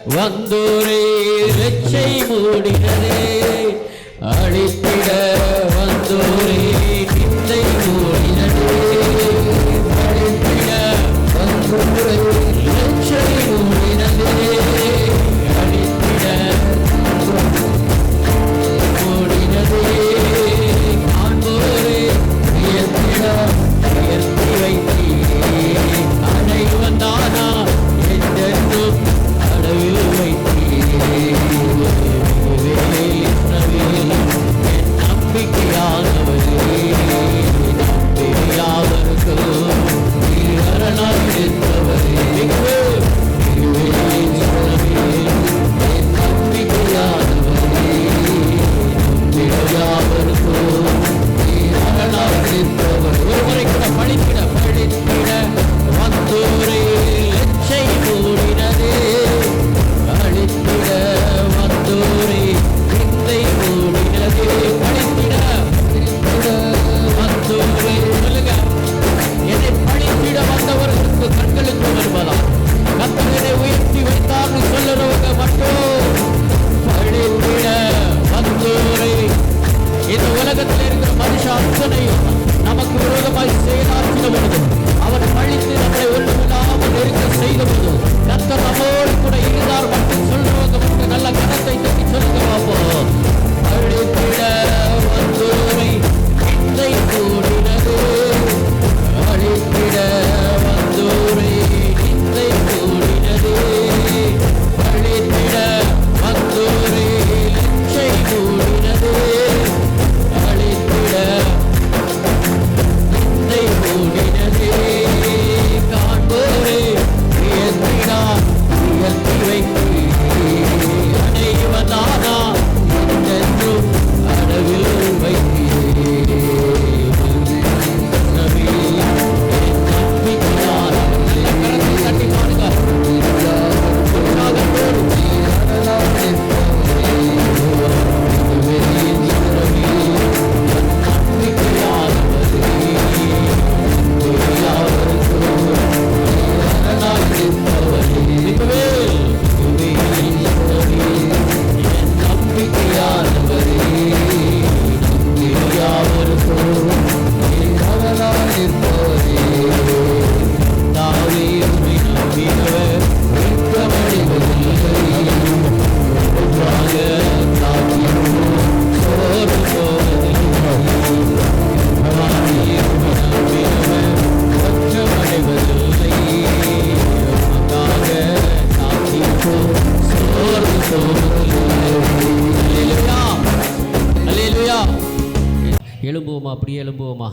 வந்தோரே இச்சை மூடினதே, அழித்திட வந்தோரே நிந்தை மூடினதே, அழித்திட வந்தோரே இச்சை மூடினதே, அழித்திட மூடினதே, காண்போரே உயர்த்திட உயர்த்தி வைத்தீரே, அடை வந்தானா என்றென்றும் அளவில் வைத்தீரே, என் நம்பிக்கையானவரே, நம்பிக்கையாவருக்கு அரணாய் இருந்தவரே, என் நம்பிக்கையானவரே, நம்பிக்கையாவருக்கு அரணாய் இருந்தவர். ஒருமுறை கூட படித்திட படித்திட வந்தோரே லட்சை மூடினதே, அழித்திட வந்தோரே நிந்தை மூடினதே, படித்திட வந்தோரே. சொல்லுங்க, என்னை படித்திட வந்தவர்களுக்கு கண்களுக்கு வருவதா? கர்த்தரை உயர்த்தி வைத்தார்னு சொல்லுறவங்க மட்டும் படித்திட வந்தோரே. இந்த உலகத்தில் இருக்கிற மனுஷ அத்தனையும் நமக்கு விரோதமாய் செயலாற்றின பொழுது, அவர் பழித்து நம்மளை ஒன்றுமில்லாமல் இருக்க செய்த பொழுது, கர்த்தர் நம்மோடு கூட இருந்தார் மட்டும் சொல்றவங்க மட்டும் நல்ல கணத்தை தட்டி சொல்லுங்க பார்ப்போம். அழித்திட வந்தோரை நிந்தை மூடினதே, அழித்திட வந்தோரை நிந்தை மூடினதே, அழித்திட வந்தோரை லட்சை மூடினதே, அழித்திட நிந்தை மூடினதே, காண்போரே உயர்த்தினா உயர்த்தி வைத்தீரே, அடைவதானா என்றென்றும் அளவில் வைத்தீரே, என் நம்பிக்கையானவர். நல்ல கரத்தை தட்டி பாருங்க. எழும்புவோமா? அப்படியே எழும்புவோமா?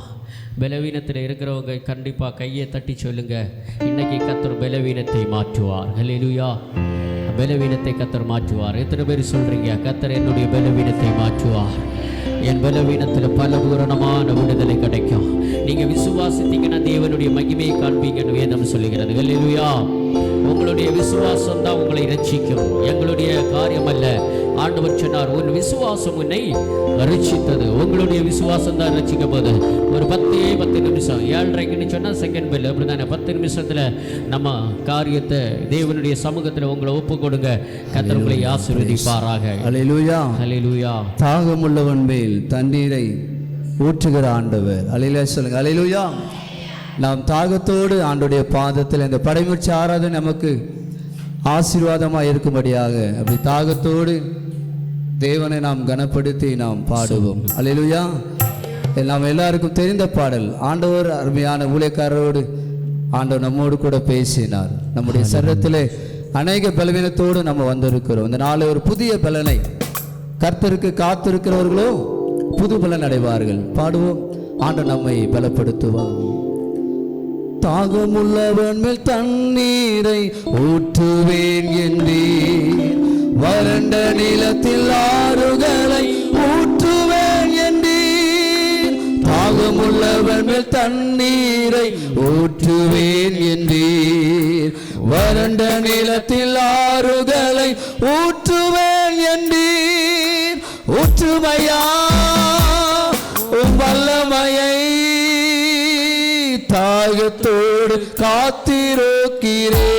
பலவீனத்தில் இருக்கிறவங்க கண்டிப்பாக கையை தட்டி சொல்லுங்க, இன்னைக்கு கர்த்தர் பலவீனத்தை மாற்றுவார். ஹல்லேலூயா. பலவீனத்தை கர்த்தர் மாற்றுவார். எத்தனை பேர் சொல்றீங்க, கர்த்தர் என்னுடைய பலவீனத்தை மாற்றுவார், என் பலவீனத்தில் பல பூரணமான விடுதலை கிடைக்கும். நீங்க விசுவாசித்தீங்கன்னா தேவனுடைய மகிமையை காண்பீங்கன்னு வேதம் சொல்லுகிறது. ஹல்லேலூயா. உங்களுடைய விசுவாசம் தான் உங்களை ரட்சிக்கும், எங்களுடைய காரியம் அல்ல. ஆண்டவர் சொன்னார், உன் விசுவாசம் உன்னை ரட்சித்தது. உங்களுடைய விசுவாசம் தான் ரட்சிக்க போது. ஒரு 10 நிமிஷம் 7:30ன்னு சொன்னால் செகண்ட் பெல் அப்படிதானே. 10 நிமிஷத்தில் நம்ம காரியத்தை தேவனுடைய சமூகத்தில் உங்களை ஒப்பு கொடுங்க. கர்த்தர் உங்களை ஆசீர்வதிப்பாராக. அல்லேலூயா. அல்லேலூயா. தாகமுள்ளவன் மேல் தண்ணீரை ஊற்றுகிற ஆண்டவர். அல்லேலூயா சொல்லுங்க. அல்லேலூயா. நாம் தாகத்தோடு ஆண்டவருடைய பாதத்தில் இந்த படைமுற்ற ஆராதனை நமக்கு ஆசீர்வாதமாக இருக்கும்படியாக அப்படி தாகத்தோடு தேவனை நாம் கனப்படுத்தி நாம் பாடுவோம். அல்லேலூயா. நாம் எல்லாருக்கும் தெரிந்த பாடல். ஆண்டவர் அருமையான ஊழியக்காரரோடு ஆண்டவர் நம்மோடு கூட பேசினார். நம்முடைய சரீரத்திலே அநேக பலவீனத்தோடு நம்ம வந்திருக்கிறோம். இந்த நாளை ஒரு புதிய பலனை கர்த்தருக்கு காத்திருக்கிறவர்களோ புது பலன் அடைவார்கள். பாடுவோம். ஆண்டவர் நம்மை பலப்படுத்துவார். தாகமுள்ளவன் மேல் தண்ணீரை ஊற்றுவேன் என்றீர், வறண்ட நிலத்தில் ஆறுகளை ஊற்றுவேன் என்றீர். தாகமுள்ளவன் மேல் தண்ணீரை ஊற்றுவேன் என்றீர், வறண்ட நிலத்தில் ஆறுகளை ஊற்றுவேன் என்றீர். ஊற்றுமையா வல்லமையை தாகத்தோடு காத்திருக்கிறே.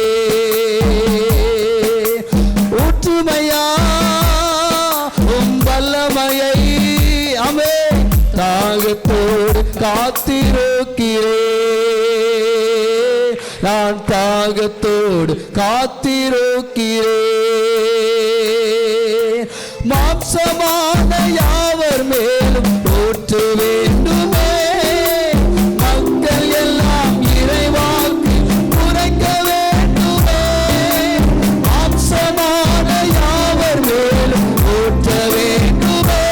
காத்திருக்கிறேன், நான் தாகத்தோடு காத்திருக்கிறேன். மாம்சமான யாவர் மேலும் ஊற்று வேண்டுமே, மக்கள் எல்லாம் இறைவாக்கு உரைக்க வேண்டுமே. மாம்சமான யாவர் மேலும் ஊற்ற வேண்டுமே,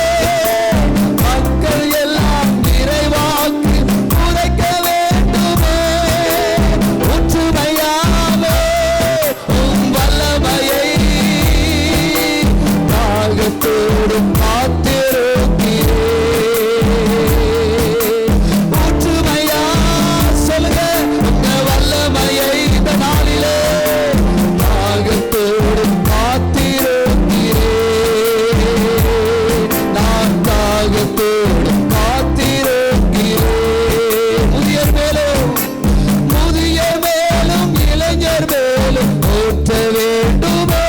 மக்கள் எல்லாம் இறைவாக்கு உரைக்க வேண்டுமே. ஒற்றுமையாவே உம் வல்லமையை தாகத்தோடு காத்திருக்கிறேன். ஒற்றுமையா சொல்லுங்க உங்க வல்லமையை இந்த நாளிலே தாகத்தோடு காத்திருக்கிறேன், நான் தாகத்தோடு காத்திருக்கிறேன். முதியர் மேலும் இளைஞர் மேலும் ஊற்ற வேண்டுமே,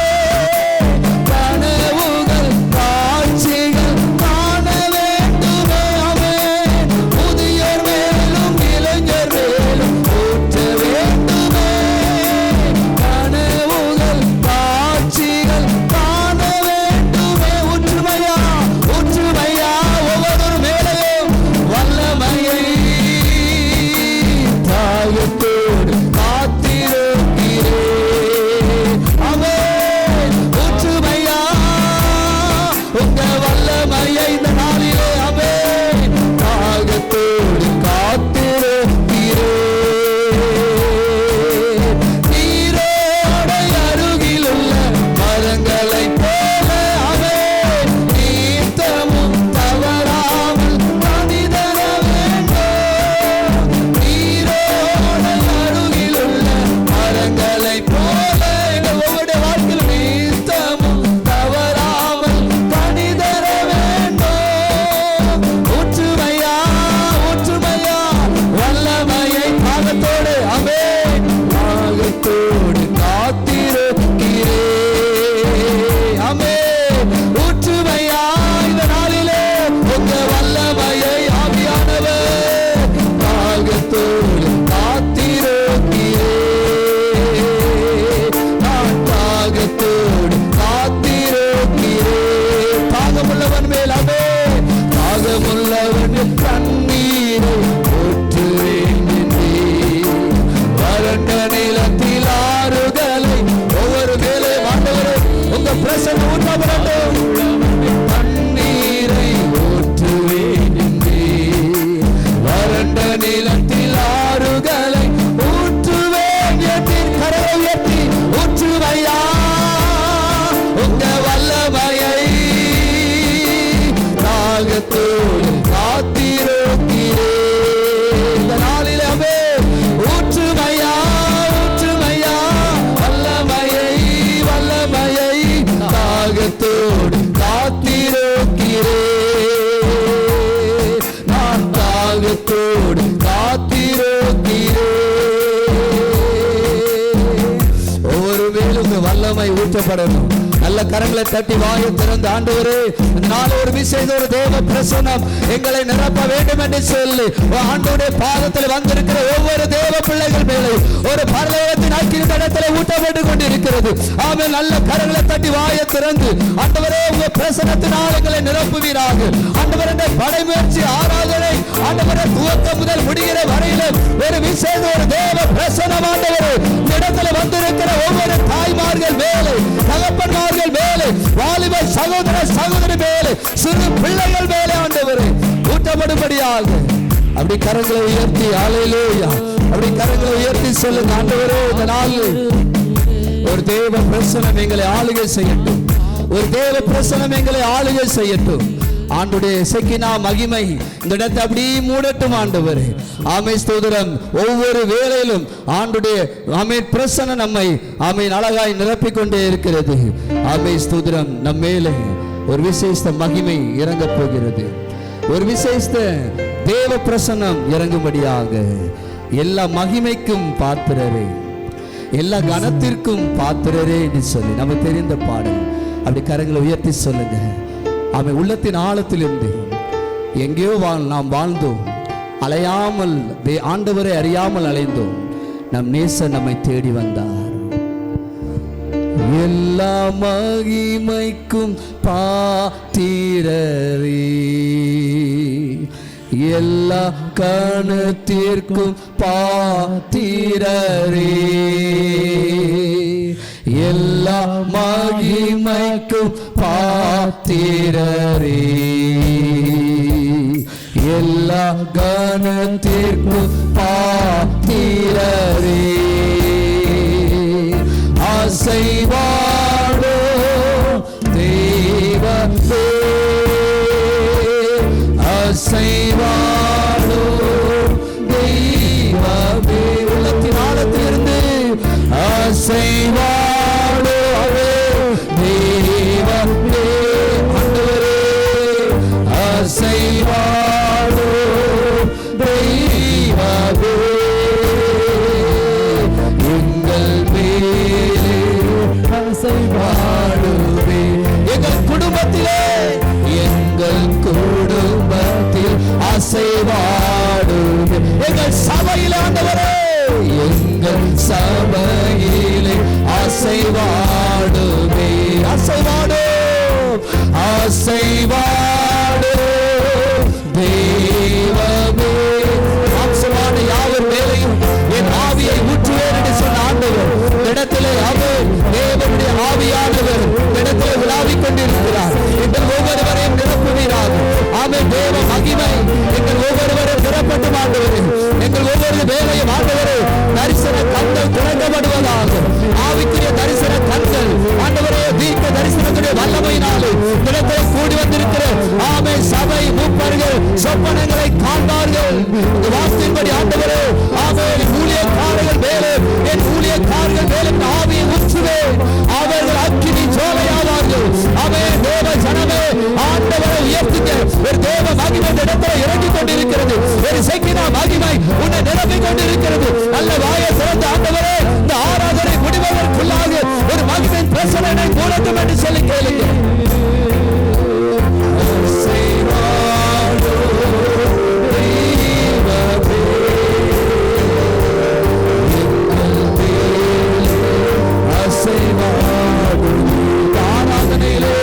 கனவுகள் காட்சிகள் காண வேண்டுமே. ஆமென். முதியர் மேலும் இளைஞர் மேலும் ஊற்ற வேண்டுமே, கனவுகள் காட்சிகள் காண வேண்டுமே. ஒற்றுமையா ஒவ்வொரு மேலையும் வல்லமையை தாகத்தோடு காத்திருக்கிறேன். ஆமென். ஒற்றுமையா உங்க வல்லமையை இந்த நாளிலே ஆமென் தாகத்தோடு காத்திருக்கிறேன். நீரோடை அருகிலுள்ள மரங்களைப் போல ஆமென் நீத்தமும் தவறாமல் கனி தர வேண்டும். நீரோடை அருகிலுள்ள மரங்களைப் போல எங்கள் ஒவ்வொரு வாழ்க்கையில் நீத்தமும் தவறாமல் கனி தர வேண்டும். ஒற்றுமையா வல்லமையை தாகத்தோடு ஆமென் தாகத்தோடு காத்திருக்கிறேன். ஆமென். ஒற்றுமையா இந்த நாளிலே உங்க வல்லமையை ஆவியானவர் தாகத்தோடு காத்திருக்கிறேன், நான் தாகத்தோடு காத்திருக்கிறேன். தாகமுள்ளவன் மேல் ஆமென் தாகமுள்ளவன் தண்ணீரை ஊற்றுவேன் என்றேன். வறண்ட நிலத்தில் ஆறுகளை ஒவ்வொரு மேலே ஆண்டவரே உங்க பிரசன்னம் ஊற்றப்படட்டும். தண்ணீரை ஊற்றுவேன் என்றேன். வறண்ட நிலத்தில் ஆறுகளை ஊற்றுவேன் என்றேன். கரவை உயர்த்தி ஊற்றுமையா உங்க வல்லமையை தாகத்தோடு காத்திருக்கிறேன். இந்த நாளிலே ஆமென் ஊற்றுமையா வல்லமையை தாகத்தோடு காத்திருக்கிறேன், நான் தாகத்தோடு காத்திருக்கிறேன். ஒவ்வொரு மேலும் வல்லமை ஊற்றப்படணும். நல்ல கரங்களை தட்டி வாயை திறந்து ஆண்டவரே நாள் ஒரு விசேஷ ஒரு தேவ பிரசன்னம் எங்களை நிரப்ப வேண்டும் என்று சொல்லி ஆண்டவருடைய பாதத்தில் வந்திருக்கிற ஒவ்வொரு தேவ பிள்ளைகள் மேலே ஒரு பரலோகத்தின் அக்கினி இடத்தில் ஊட்டப்பட்டு கொண்டிருக்கிறது. ஆமென். நல்ல கரங்களை தட்டி வாயை திறந்து ஆண்டவரே உங்க பிரசன்னத்தினால் எங்களை நிரப்புவீராக. ஆண்டவருடைய படைமுயற்சி ஆராதனை ஆண்டவரே துவக்கம் முதல் முடிகிற வரையிலும் ஒரு விசேஷ ஒரு தேவ பிரசன்னம் ஆண்டவரே இந்த இடத்துல வந்திருக்கிற ஒவ்வொரு தாய்மார்கள் மேலே தகப்பன்மார்கள் மேலே வாலிப சகோதரி மேலே சிறு பிள்ளைகள் மேலே ஆண்டவரே ஊட்டப்படும்படியாக அப்படி கரங்களை உயர்த்தி ஹல்லேலூயா அப்படி கரங்களை உயர்த்தி சொல்லுங்க. ஆண்டவரே இந்த நாளில் ஒரு தேவ பிரசன்னம் எங்களை ஆளுகை செய்யட்டும், ஒரு தேவ பிரசன்னம் எங்களை ஆளுகை செய்யட்டும். ஆண்டுடைய செக்கினா மகிமை இந்த இடத்தை அப்படி மூடட்டும் ஆண்டவரே. ஆமை ஸ்தோத்திரம். ஒவ்வொரு வேளையிலும் ஆண்டுடைய ஆமை பிரசன்னம் நம்மை ஆமை அழகாய் நிரப்பிக் கொண்டே இருக்கிறது. ஆமை ஸ்தோத்திரம். நம் மேலே ஒரு விசேஷ மகிமை இறங்க போகிறது, ஒரு விசேஷ தேவ பிரசன்னம் இறங்கும்படியாக. எல்லா மகிமைக்கும் பாத்திரரே, எல்லா கனத்திற்கும் பாத்திரரே என்று சொல்லி நம்ம தெரிந்த பாடல் அப்படி கரங்களை உயர்த்தி சொல்லுங்க. அவன் உள்ளத்தின் ஆழத்திலிருந்து எங்கேயோ நாம் வாழ்ந்தோம், அலையாமல் ஆண்டவரை அறியாமல் அலைந்தோம். நம் நேசர் நம்மை தேடி வந்தார். எல்லா மகிமைக்கும் பாத்திரரே, எல்லா கணத்திற்கும் பாத்திரரே, எல்லா மகிமைக்கும் பாத்திரரே, எல்லா கணத்திற்கும் பாத்திரரே. அசைவாடோ தேவனே, அசைவாடோ தெய்வமே, உள்ளத்தின் ஆழத்திலிருந்து அசைவாடோ தேவனே, ஆண்டவரே அசைவாடோ தெய்வமே, எங்கள் மேலே அசைவாடுவே, எங்கள் குடும்பத்திலே, எங்கள் குடும்பத்தில் அசைவாடுவே, எங்கள் சபையிலே ஆண்டவரே, எங்கள் சபையிலே அசைவாடுவே, அசைவாடு அசைவாடு தெய்வமே. மாம்சமான யாவர் மேலையும் என் ஆவியை ஊற்றுவேன் என்று சொன்ன ஆண்டவர் இடத்திலே அவர் தேவனுடைய ஆவியானவர் இடத்திலே விழாவிக் கொண்டிருக்கிறார். எங்கள் ஒவ்வொருவரையும் நிரப்புவீராக. ஆமென். தேவ மகிமை எங்கள் ஒவ்வொருவரும் நிரப்பட்டும் ஆண்டவரே. எங்கள் ஒவ்வொரு வேலையும் ஆண்டவரே தரிசன கண்கள் திறக்கப்படுவதாக. ஆவிக்குரிய தரிசன கண்கள் ஆண்டவரே தீர்க்க தரிசனத்துடைய வல்லமையினாலே இடத்திலே கூடி வந்திருக்கிற ஆமென் சபை மூப்பர்கள் சொப்பனங்களை காண்பார்கள். இந்த வார்த்தையின்படி ஆண்டவரே ஆமென் ஊழியக்காரர்கள் மேலே என் ஊழியக்காரர்கள் மேலே ஆவியை ஊற்றுவேன். அவர்கள் அக்கினி ஜோலையாவார்கள். ஆமென். தேவ ஜனமே ஆண்டவரை உயர்த்துங்க. ஒரு தேவ மகிமை இந்த இடத்துல இறங்கிக் கொண்டிருக்கிறது. ஒரு செக்கினா மகிமை உன்னை நிரப்பிக் கொண்டிருக்கிறது. நல்ல வாயை திறந்த ஆண்டவரே இந்த ஆராதனை முடிவதற்குள்ளாக ஒரு மகிமையின் பிரசனை கூடட்டும் என்று சொல்லி கேளுங்க. ஆராதனையிலே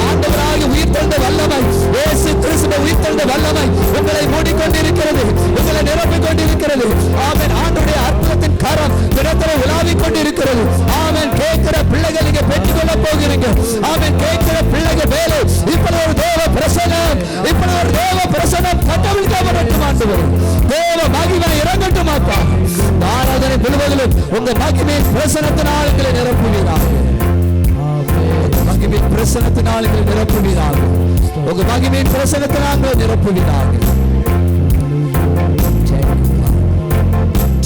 ஆண்டவராக உயிர்த்தெழுந்த வல்லமை இயேசு கிறிஸ்துவின் உயிர்த்தெழுந்த வல்லமை உங்களை மூடிக்கொண்டிருக்கிறது. உங்களை நிரப்பிக் கொண்டிருக்கிறது. ஆமென். ஆண்டவருடைய அற்புதத்தின் கரம் இடத்திலே உலாவிக் கொண்டிருக்கிறது. ஆமென். கேட்கிற பிள்ளைகள் நீங்க பெற்றுக் கொள்ள போகிறீங்க. ஆமென். கேட்கிற பிள்ளைகள் மேலே இப்படி ஒரு தேவ பிரசனம், இப்படி ஒரு தேவ பிரசனம் கட்டவிழ்க்கப்படட்டும் ஆண்டவரே. தேவ மகிமை இறங்கட்டும் அப்பா. ஆராதனை முழுவதிலும் உங்க மகிமையின் பிரசனத்தினால் எங்களை நிரப்புவீராக. மகிமையின் பிரசனத்தினால் எங்களை நிரப்புவீராக. உங்க மகிமையின் பிரசனத்தினால் நிரப்புவீராக.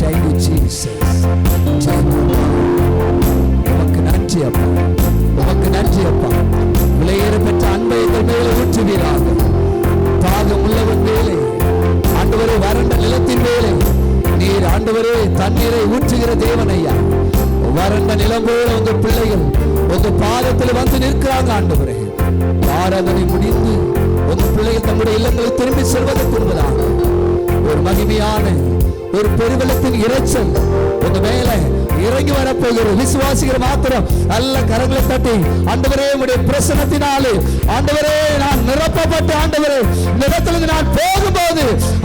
Thank you Jesus. உமக்கு நன்றி அப்பா. உமக்கு நன்றி அப்பா. விலையேற பெற்ற அன்பை எங்கள் மேலே ஊற்றுவீராக. தாகம் உள்ளவன் மேலே ஆண்டவரே வறண்ட நிலத்தின் மேலே நீர் ஆண்டவரே தண்ணீரை ஊற்றுகிற தேவன் ஐயா. வறண்ட நிலம் போல உங்க பிள்ளைகள் உங்க பாதத்தில் வந்து நிற்கிறாங்க ஆண்டவரே. ஆராதனை முடிந்து உங்க பிள்ளைகள் தங்களுடைய இல்லங்களை திரும்பி செல்வதற்கு முன்பதாக ஒரு மகிமையான ஒரு பெருவெள்ளத்தின் இரைச்சல் உங்க மேல இறங்கி வரப்போகிறது. விசுவாசிக்கிற மாத்திரம் நல்ல கரங்களை தட்டி ஆண்டவரே உம்முடைய பிரசன்னத்தினாலே ஆண்டவரே நான் நிரப்பப்பட்ட ஆண்டவரே இந்த இடத்திலிருந்து நான் போகும்போது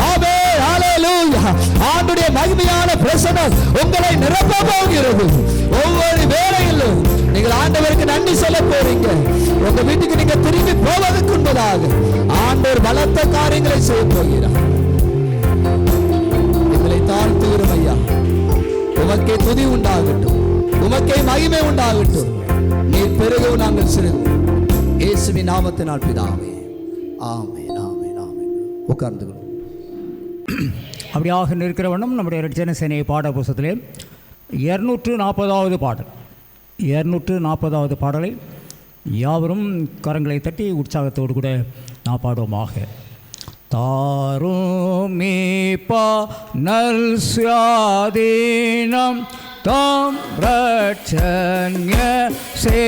ஆமென் ஹல்லேலூயா ஆண்டவருடைய மகிமையான பிரசன்னம் உங்களை நிரப்ப போகிறது. ஒவ்வொரு வேளையிலும் நீங்கள் ஆண்டவருக்கு நன்றி சொல்ல போறீங்க. உங்க வீட்டுக்கு நீங்க திரும்பி போவதற்கு முன்பதாக ஆண்டவர் பலத்த காரியங்களை செய்ய போகிறார். எங்களை தாழ்த்துகிறோம் ஐயா. உமக்கே துதி உண்டாகட்டும், உமக்கே மகிமை உண்டாகட்டும். நீர் பெருகவும் நாங்கள் சிறுகும். இயேசுவின் நாமத்தினால் பிதாவே. ஆமென் ஆமென் ஆமென். உட்கார்ந்து அப்படியாக நிற்கிறவண்ணம் நம்முடைய ரட்சண சேனை பாட புஸ்தகத்திலே 240வது பாடல் 240வது பாடலை யாவரும் கரங்களை தட்டி உற்சாகத்தோடு கூட நான் பாடுவோமாக. தாருமே பா நல் சுயாதீனம் தாம் ரட்சண்ய சேனைக்கே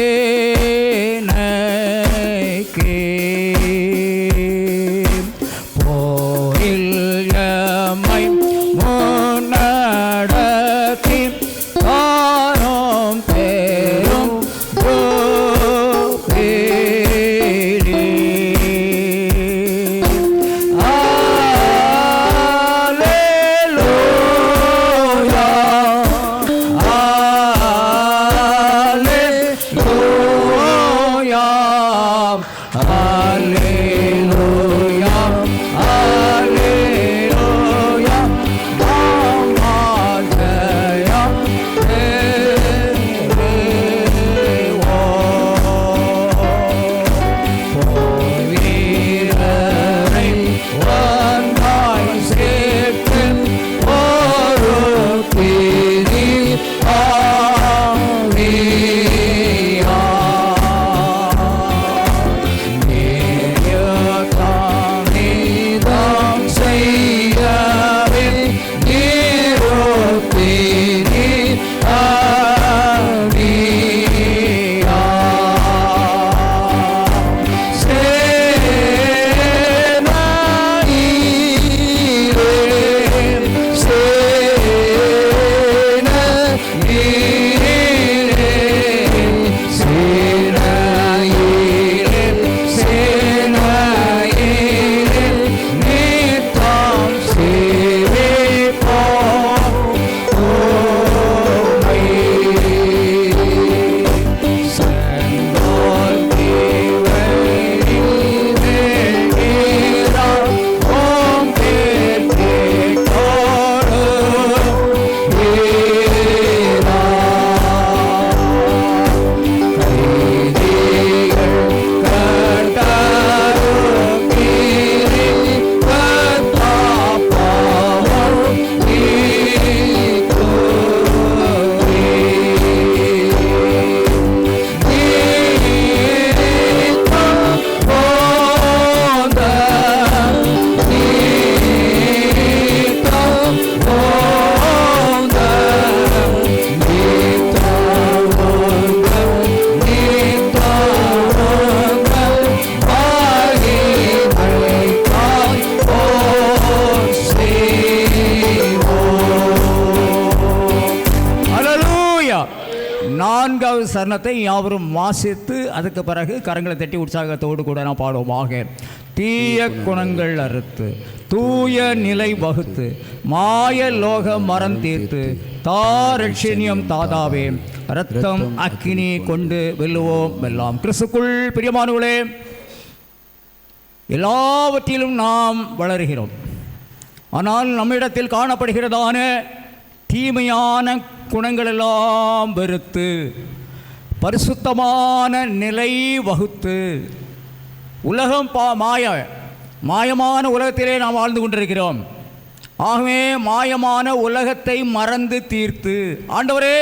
போரில் எம்மை முன்னடத்தி தாரும் பேரும் நான்காவது சரணத்தை யாவரும் வாசித்து அதுக்கு பிறகு கரங்களை தட்டி உற்சாகத்தோடு கூட நான் பாடுவோமாக. தீய குணங்கள் அறுத்து தூய நிலை வகுத்து மாய லோக மரம் தீர்த்து தாரட்சணியம் தாதாவே இரத்தம் அக்கினி கொண்டு வெல்லுவோம் வெல்லாம். கிறிஸ்துக்குள் பிரியமானவர்களே, எல்லாவற்றிலும் நாம் வளருகிறோம். ஆனால் நம்மிடத்தில் காணப்படுகிறதான தீமையான குணங்களெல்லாம் வெறுத்து பரிசுத்தமான நிலை வகுத்து உலகம் மாயமான உலகத்திலே நாம் வாழ்ந்து கொண்டிருக்கிறோம். ஆகவே மாயமான உலகத்தை மறந்து தீர்த்து ஆண்டவரே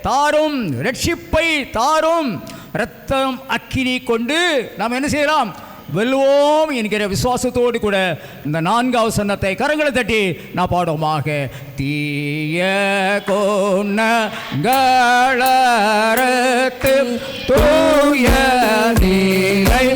தாரும், ரட்சிப்பை தாரும், இரத்தம் அக்கினி கொண்டு நாம் என்ன செய்யலாம்? வெல்லுவோம் என்கிற விசுவாசத்தோடு கூட இந்த நான்காவது சரணத்தை கரங்களை தட்டி நான் பாடுவோமாக. தீய கோணங்களறுத்து தூய நிலை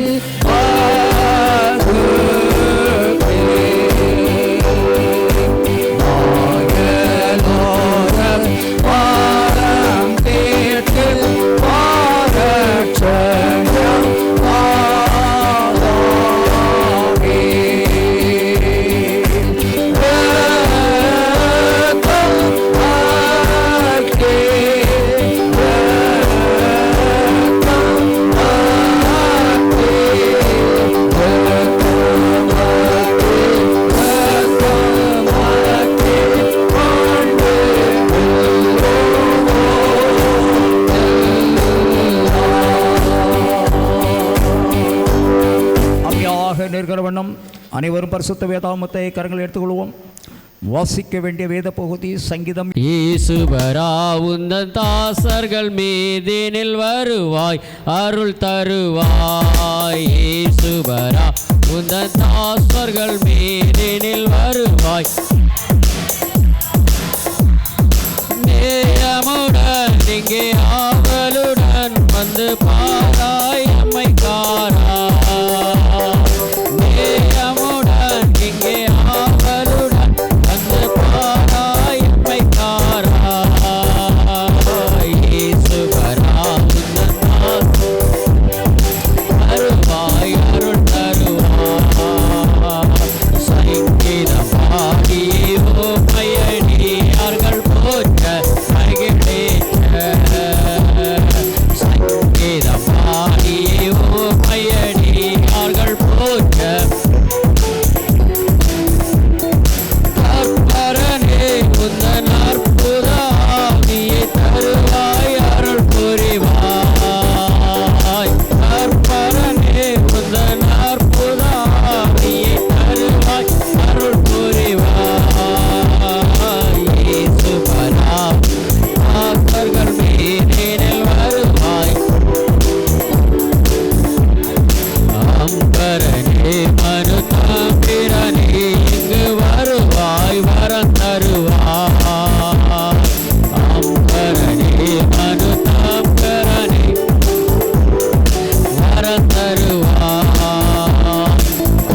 வண்ணம் அனைவரும் பரிசுத்த வேதாகமத்தை கரங்கள் எடுத்துக்கொள்வோம். வாசிக்க வேண்டிய வேத பகுதி சங்கீதம். ஈசுவரா உந்தன் தாசர்கள் மீதினில் வருவாய் அருள் தருவாய். ஈசுவரா உந்தன் தாசர்கள் மீதினில் வருவாய் நேயமுடன் இங்கே ஆவலுடன் வந்து பாராய் அம்மைக்காரா. நேயமுடன் இங்கே ஆவலுடன் வந்து பாராய் அம்மைக்காரா. இயேசுவரா உந்தன் தருவாய் அருள் தருவாய். சங்கீதம் பாடியே ஓமையடியார்கள் போற்ற மகிழேற்ற. சங்கீதம் பாடியே ஓமையடியார்கள் போற்ற கற்பரனே உந்தன் அற்புத ஆவியை தருவாய் அருள் புரிவாய். கற்பரனே உந்தன் அற்புத ஆவியை தருவாய் அருள் புரிவாய். இயேசுவரா தாசர்கள் மீதினில் வருவாய் அம்பரனே மனு தம்பிரனே இங்கு வருவாய் வரம் தருவாய். அம்பரனே மனு தம்பிரனே வரம் தருவாய்.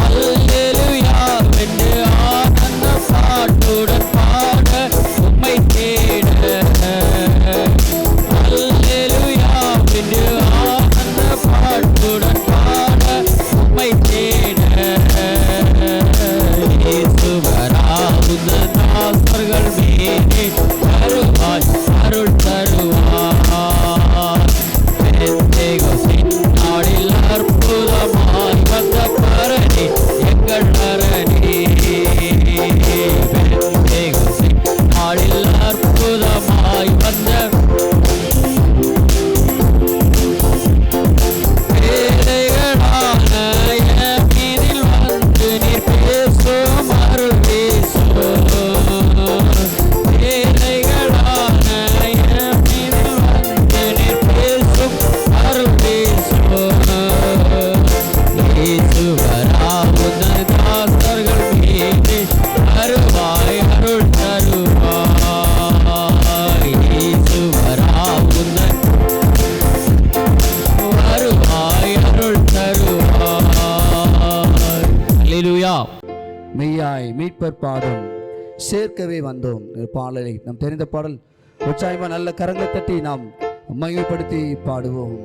அல்லேலூயா வென்று ஆனந்த பாட்டுடன் பாட உம்மை தேட. அல்லேலூயா வென்று ஆனந்த பாட்டுடன் பாட உம்மை தேட. இயேசுவரா உந்தன் தாசர்கள் மீதே வருவாய் அருள் தருவாய். பெந்தேகோஸ்தின் நாளில் அற்புதமாய் வந்த பரணி எங்கள் அரணி. பெந்தேகோஸ்தின் நாளில் அற்புதமாய் வந்த பேழைகளான என் மீதில் வந்து நீர் பேசும் அருள் வீசும். பேழைகளான என் மீதில் வந்து நீர் பேசும் அருள் வீசும். இயேசுவரா உந்தன் தாசர்கள் மீது வருவாய் அருள் தருவாய். இயேசுவரா உந்தன் வருவாய் அருள் தருவாய். அல்லேலூயா. மெய்யாய் மீட்பர் பாதம் சேர்க்கவே வந்தோம். ஒரு பாடலை நாம் தெரிந்த பாடல் உற்சாகமா நல்ல கரங்களை தட்டி நாம் மகிமைப்படுத்தி பாடுவோம்.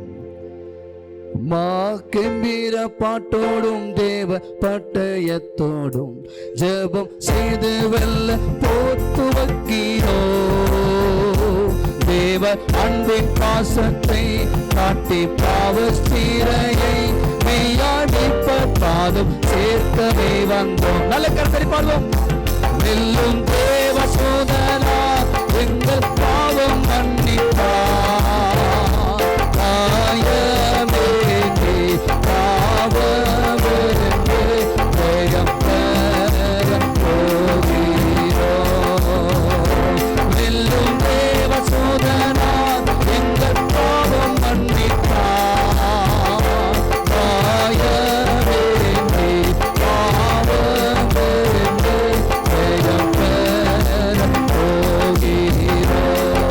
மா கெம்பீர பாட்டோடும் தேவ பட்டயத்தோடும் ஜெபம் செய்து வெல்ல போத்து வக்கீரோ. தேவ அன்பின் பாசத்தை காட்டி பாவ சீரையை மெய்யாடிப்ப பாதம் சேர்க்கவே வந்தோம். நல்ல கருத்தரை பாடுவோம். வெல்லும் தேவ சோதனா எங்கள் பாவம் மன்னிப்பார். காயமே நீ பாவமென்று ஜெயம் பெற போகிறோம். வெல்லும் தேவ சோதனா எங்கள் பாவம் மன்னிப்பார். காயமே நீ பாவமென்று ஜெயம் பெற போகிறோம்.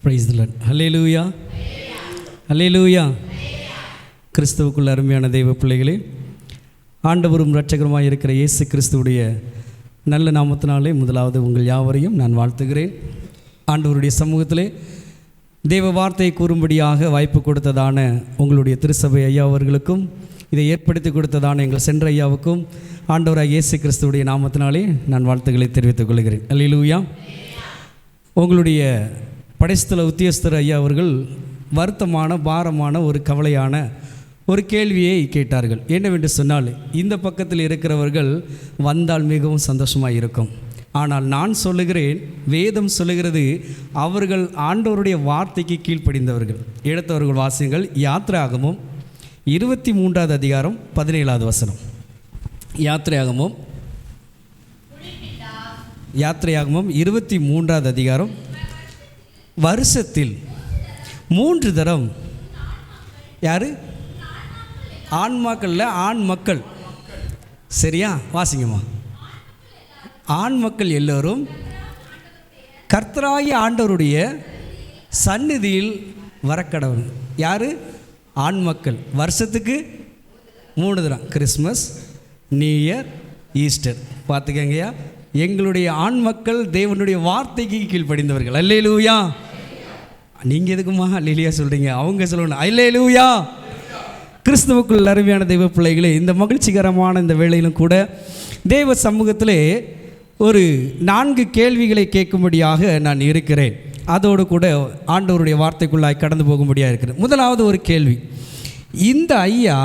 Praise the lord. Hallelujah, hallelujah. கிறிஸ்துவுக்குள் அருமையான தெய்வ பிள்ளைகளே, ஆண்டவரும் இரட்சகருமாய் இருக்கிற இயேசு கிறிஸ்துவுடைய நல்ல நாமத்தினாலே முதலாவது உங்கள் யாவரையும் நான் வாழ்த்துகிறேன். ஆண்டவருடைய சமூகத்திலே தேவ வார்த்தையை கூறும்படியாக வாய்ப்பு கொடுத்ததான உங்களுடைய திருச்சபை ஐயா அவர்களுக்கும், இதை ஏற்படுத்தி கொடுத்ததான எங்கள் சென்ற ஐயாவுக்கும் ஆண்டவராக இயேசு கிறிஸ்துவுடைய நாமத்தினாலே நான் வாழ்த்துக்களை தெரிவித்துக் கொள்கிறேன். அல்லேலூயா. உங்களுடைய படைஸ்தல உத்தியோகஸ்தர் ஐயா அவர்கள் வருத்தமான பாரமான ஒரு கவலையான ஒரு கேள்வியை கேட்டார்கள். என்னவென்று சொன்னால், இந்த பக்கத்தில் இருக்கிறவர்கள் வந்தால் மிகவும் சந்தோஷமாக இருக்கும். ஆனால் நான் சொல்லுகிறேன், வேதம் சொல்லுகிறது அவர்கள் ஆண்டவருடைய வார்த்தைக்கு கீழ்ப்படிந்தவர்கள். எடுத்தவர்கள் வாசியங்கள் யாத்திராகமும் 23வது அதிகாரம் 17வது வசனம். யாத்திரையாகமும் 23வது அதிகாரம். வருஷத்தில் 3 தரம் யார்? ஆண்மக்களில் ஆண் மக்கள். சரியா? வாசிங்கம்மா. ஆண் மக்கள் எல்லோரும் கர்த்தராகிய ஆண்டவருடைய சந்நிதியில் வரக்கடவன். யார்? ஆண் மக்கள். வருஷத்துக்கு 3 தரம். Christmas, new year, Easter. பார்த்துக்கங்கய்யா, எங்களுடைய ஆண் மக்கள் தேவனுடைய வார்த்தைக்கு கீழ்ப்படிந்தவர்கள். அல்லேலூயா. நீங்கள் எதுக்குமா அல்லேலூயா சொல்கிறீங்க? அவங்க சொல்லணும் அல்லேலூயா. கிறிஸ்துவுக்குள் அருமையான தெய்வ பிள்ளைகளே, இந்த மகிழ்ச்சிகரமான இந்த வேளையிலும் கூட தேவ சமூகத்திலே ஒரு 4 கேள்விகளை கேட்கும்படியாக நான் இருக்கிறேன். அதோடு கூட ஆண்டவருடைய வார்த்தைக்குள்ளாய் கடந்து போகும்படியாக இருக்கிறேன். முதலாவது ஒரு கேள்வி, இந்த ஐயா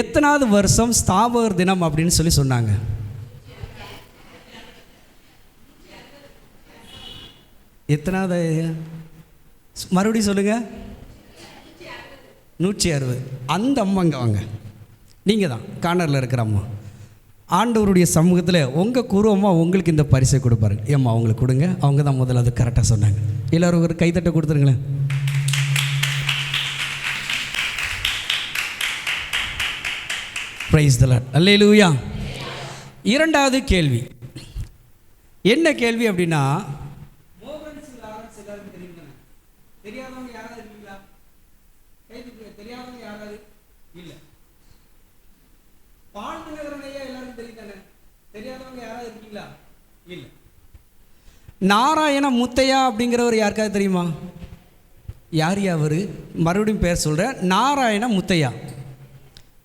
எத்தனாவது வருஷம் ஸ்தாபகர் தினம் அப்படின்னு சொல்லி சொன்னாங்க? எத்தனாவது ஐயா? மறுபடியும் சொல்லுங்க. 160. அந்த அம்மா இங்கே வாங்க. நீங்கள் தான் கார்னரில் இருக்கிற அம்மா. ஆண்டவருடைய சமூகத்தில் உங்கள் குருவமாக உங்களுக்கு இந்த பரிசை கொடுப்பாரு. ஏம்மா அவங்களுக்கு கொடுங்க. அவங்க தான் முதல்ல அது கரெக்டாக சொன்னாங்க. எல்லோரும் ஒரு கைத்தட்டை கொடுத்துருங்களேன். Price the Lord. அல்லேலூயா. இரண்டாவது கேள்வி என்ன கேள்வி அப்படின்னா, தெரியாதவங்க யாராவது இருக்கீங்களா? தெரியாதவங்க யாராவது இல்லை. வாழ்த்துநகரனையா எல்லாரும் தெரியுதானே? தெரியாதவங்க யாராவது இருக்கீங்களா? இல்லை. நாராயண முத்தையா அப்படிங்கிறவர் யாருக்காவது தெரியுமா? யார் அவர்? மறுபடியும் பேர் சொல்கிறேன். நாராயண முத்தையா.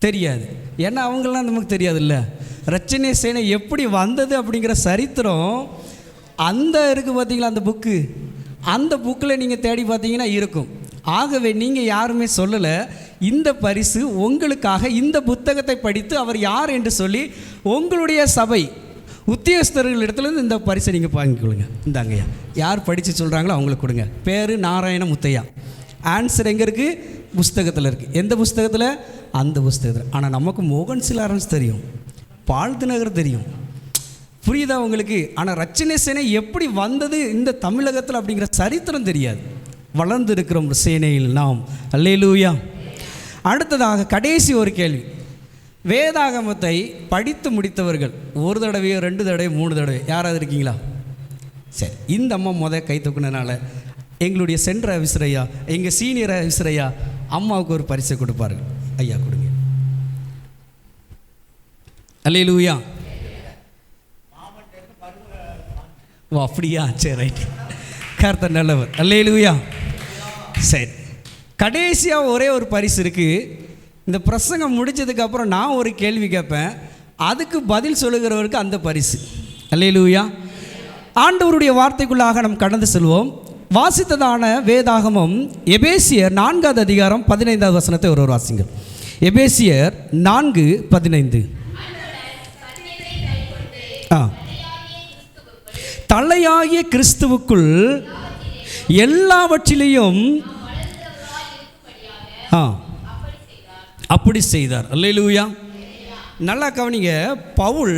தெரியாது. ஏன்னா அவங்களாம் நமக்கு தெரியாது. இல்லை, ரட்சணை சேனை எப்படி வந்தது அப்படிங்கிற சரித்திரம் அந்த இருக்குது பார்த்தீங்களா, அந்த புக்கு. அந்த புக்கில் நீங்கள் தேடி பார்த்தீங்கன்னா இருக்கும். ஆகவே நீங்கள் யாருமே சொல்லலை. இந்த பரிசு உங்களுக்காக இந்த புத்தகத்தை படித்து அவர் யார் என்று சொல்லி உங்களுடைய சபை உத்தியோகஸ்தர்களிடத்துலேருந்து இந்த பரிசை நீங்கள் வாங்கிக்கொள்ளுங்க. இந்தாங்கய்யா, யார் படித்து சொல்கிறாங்களோ அவங்களுக்கு கொடுங்க. பேர் நாராயண முத்தையா. ஆன்சர் எங்கே இருக்குது? புஸ்தகத்தில் இருக்குது. எந்த புஸ்தகத்தில்? அந்த புஸ்தகத்தில். ஆனால் நமக்கு மோகன் சிலாரன்ஸ் தெரியும், வாழ்த்துநகர் தெரியும். புரியுதா உங்களுக்கு? ஆனால் ரட்சணை சேனை எப்படி வந்தது இந்த தமிழகத்தில் அப்படிங்கிற சரித்திரம் தெரியாது. வளர்ந்து இருக்கிற ஒரு சேனையில் நாம். அல்லேலூயா. அடுத்ததாக கடைசி ஒரு கேள்வி, வேதாகமத்தை படித்து முடித்தவர்கள் 1 தடவையோ 2 தடவை 3 தடவை யாராவது இருக்கீங்களா? சரி, இந்த அம்மா கை தூக்குனதுனால எங்களுடைய சென்ற விசிறையா, எங்கள் சீனியர் விசிறையா அம்மாவுக்கு ஒரு பரிசை கொடுப்பார்கள். ஐயா கொடுங்க. அல்லேலூயா. ஓ அப்படியா? சரி, ரைட். கர்த்தர் நல்லவர். அல்லேலூயா. சரி, கடைசியாக ஒரே ஒரு பரிசு இருக்குது. இந்த பிரசங்கம் முடித்ததுக்கப்புறம் நான் ஒரு கேள்வி கேட்பேன், அதுக்கு பதில் சொல்லுகிறவருக்கு அந்த பரிசு. அல்லேலூயா. ஆண்டவருடைய வார்த்தைக்குள்ளாக நாம் கடந்து செல்வோம். வாசித்ததான வேதாகமம் எபேசியர் 4வது அதிகாரம் 15வது வசனத்தை ஒரு வாசிங்கள். எபேசியர் 4:15. தலையாகிய கிறிஸ்துவுக்குள் எல்லாவற்றிலையும் அப்படி செய்தார். அல்லேலூயா. நல்லா கவனிங்க. பவுல்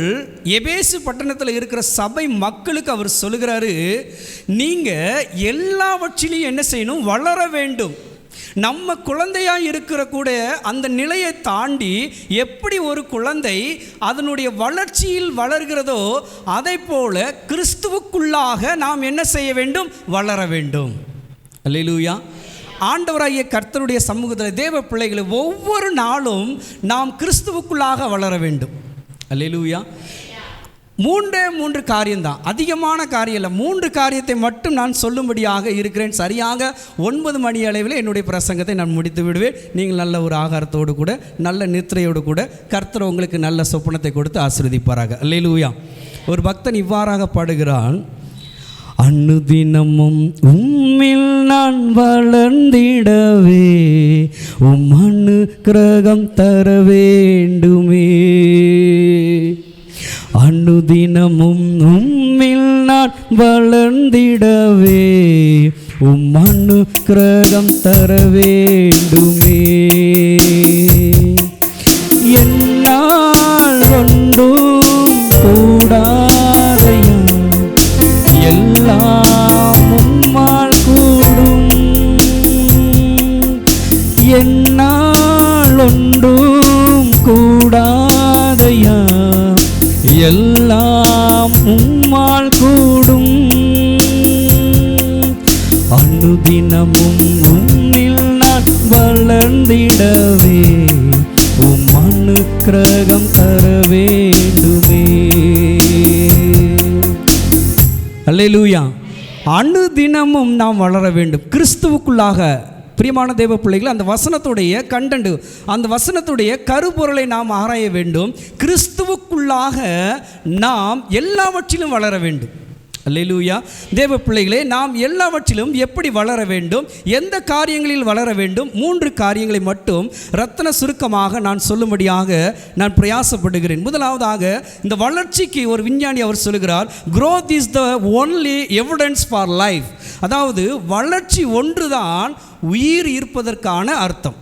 எபேசு பட்டணத்தில் இருக்கிற சபை மக்களுக்கு அவர் சொல்லுகிறாரு, நீங்கள் எல்லாவற்றிலையும் என்ன செய்யணும்? வளர வேண்டும். நம்ம குழந்தையாக இருக்கிற கூட அந்த நிலையை தாண்டி எப்படி ஒரு குழந்தை அதனுடைய வளர்ச்சியில் வளர்கிறதோ அதை போல கிறிஸ்துவுக்குள்ளாக நாம் என்ன செய்ய வேண்டும்? வளர வேண்டும். அல்லேலூயா. ஆண்டவராகிய கர்த்தருடைய சமூகத்தில் தேவ பிள்ளைகளை ஒவ்வொரு நாளும் நாம் கிறிஸ்துவுக்குள்ளாக வளர வேண்டும். அல்லேலூயா. 3 காரியம்தான், அதிகமான காரியம் இல்லை. 3 காரியத்தை மட்டும் நான் சொல்லும்படியாக இருக்கிறேன். சரியாக 9 மணி அளவில் என்னுடைய பிரசங்கத்தை நான் முடித்து விடுவேன். நீங்கள் நல்ல ஒரு ஆகாரத்தோடு கூட நல்ல நித்திரையோடு கூட கர்த்தர் உங்களுக்கு நல்ல சொப்பனத்தை கொடுத்து ஆசீர்வதிப்பாராக. அல்லேலூயா. ஒரு பக்தன் இவ்வாறாக பாடுகிறான், அனுதினமும் உம்மில் நான் வளர்ந்திடவே உம் அனுக்கிரகம் தர வேண்டுமே. அனுதினமும் உம்மில் நான் வளர்ந்திடவே உம் அனுக்கிரகம் தர வேண்டுமே. என்னால் ஒன்றும் கூடாதையா, எல்லாம் உம்மால் கூடும். என்னால் ஒன்றும் கூடாதையா, எல்லாம் உம்மால் கூடும். அனுதினமும் உம்மில் நான் வளர்ந்திடவே உம் அனுக்கிரகம் தர வேண்டுமே. அல்லேலூயா. அனுதினமும் நாம் வளர வேண்டும் கிறிஸ்துவுக்குள்ளாக. பிரியமான தேவ பிள்ளைகள், அந்த வசனத்துடைய கண்டென்ட், அந்த வசனத்துடைய கருப்பொருளை நாம் ஆராய வேண்டும். கிறிஸ்துவுக்குள்ளாக நாம் எல்லாவற்றிலும் வளர வேண்டும். அல்லேலூயா. தேவ பிள்ளைகளே, நாம் எல்லாவற்றிலும் எப்படி வளர வேண்டும், எந்த காரியங்களில் வளர வேண்டும்? 3 காரியங்களை மட்டும் ரத்தின சுருக்கமாக நான் சொல்லும்படியாக நான் பிரயாசப்படுகிறேன். முதலாவதாக, இந்த வளர்ச்சிக்கு ஒரு விஞ்ஞானி அவர் சொல்லுகிறார், growth is the only evidence for life. அதாவது வளர்ச்சி ஒன்றுதான் உயிர் இருப்பதற்கான அர்த்தம்.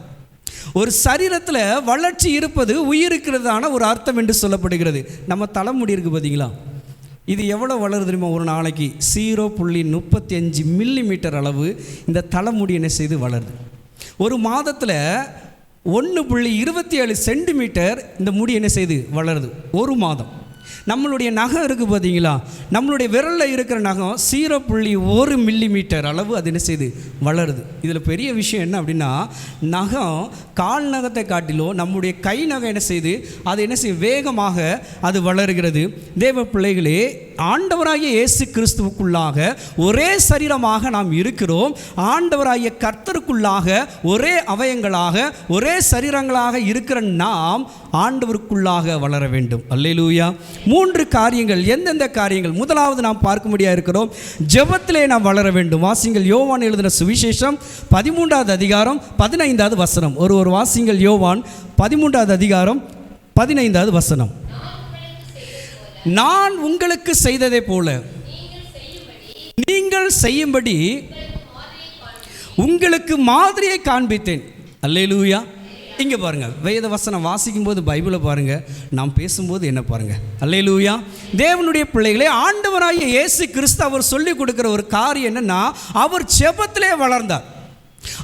ஒரு சரீரத்தில் வளர்ச்சி இருப்பது உயிர் இருக்கிறதான ஒரு அர்த்தம் என்று சொல்லப்படுகிறது. நம்ம தலைமுடி இருக்குது பார்த்தீங்களா, இது எவ்வளோ வளருது தெரியுமா? ஒரு நாளைக்கு 0.35 மில்லிமீட்டர் அளவு இந்த தலைமுடி என்ன செய்து வளருது. ஒரு மாதத்தில் 1.27 சென்டிமீட்டர் இந்த முடி என்ன செய்து வளருது ஒரு மாதம். நம்மளுடைய நகம் இருக்குது பார்த்தீங்களா, நம்மளுடைய விரலில் இருக்கிற நகம் 0.1 மில்லிமீட்டர் அளவு அது என்ன செய்து வளருது. இதில் பெரிய விஷயம் என்ன அப்படின்னா, நகம் கால் நகத்தை காட்டிலும் நம்முடைய கை நகம் என்ன செய்து அது என்ன செய்யும், வேகமாக அது வளருகிறது. தேவ பிள்ளைகளே, ஆண்டவராகிய இயேசு கிறிஸ்துவுக்குள்ளாக ஒரே சரீரமாக நாம் இருக்கிறோம். ஆண்டவராகிய கர்த்தருக்குள்ளாக ஒரே அவயங்களாக ஒரே சரீரங்களாக இருக்கிற நாம் ஆண்டவருக்குள்ளாக வளர வேண்டும். அல்லேலூயா. 3 காரியங்கள். எந்தெந்த காரியங்கள்? முதலாவது நாம் பார்க்கும்படியாக இருக்கிறோம், ஜெபத்திலே நாம் வளர வேண்டும். வாசிங்கள் யோவான் எழுதின சுவிசேஷம் 13வது அதிகாரம் 15வது வசனம். ஒரு வாசிங்கள் யோவான் 13வது அதிகாரம் 15வது வசனம். நான் உங்களுக்கு செய்ததை போல நீங்கள் செய்யும்படி உங்களுக்கு மாதிரியை காண்பித்தேன். அல்லேலூயா. இங்கே பாருங்கள், வேத வசனம் வாசிக்கும் போது பைபிளை பாருங்கள், நாம் பேசும்போது என்ன பாருங்கள். அல்லேலூயா. தேவனுடைய பிள்ளைகளே, ஆண்டவராகிய இயேசு கிறிஸ்து அவர் சொல்லிக் கொடுக்குற ஒரு காரியம் என்னன்னா, அவர் ஜெபத்திலே வளர்ந்தார்.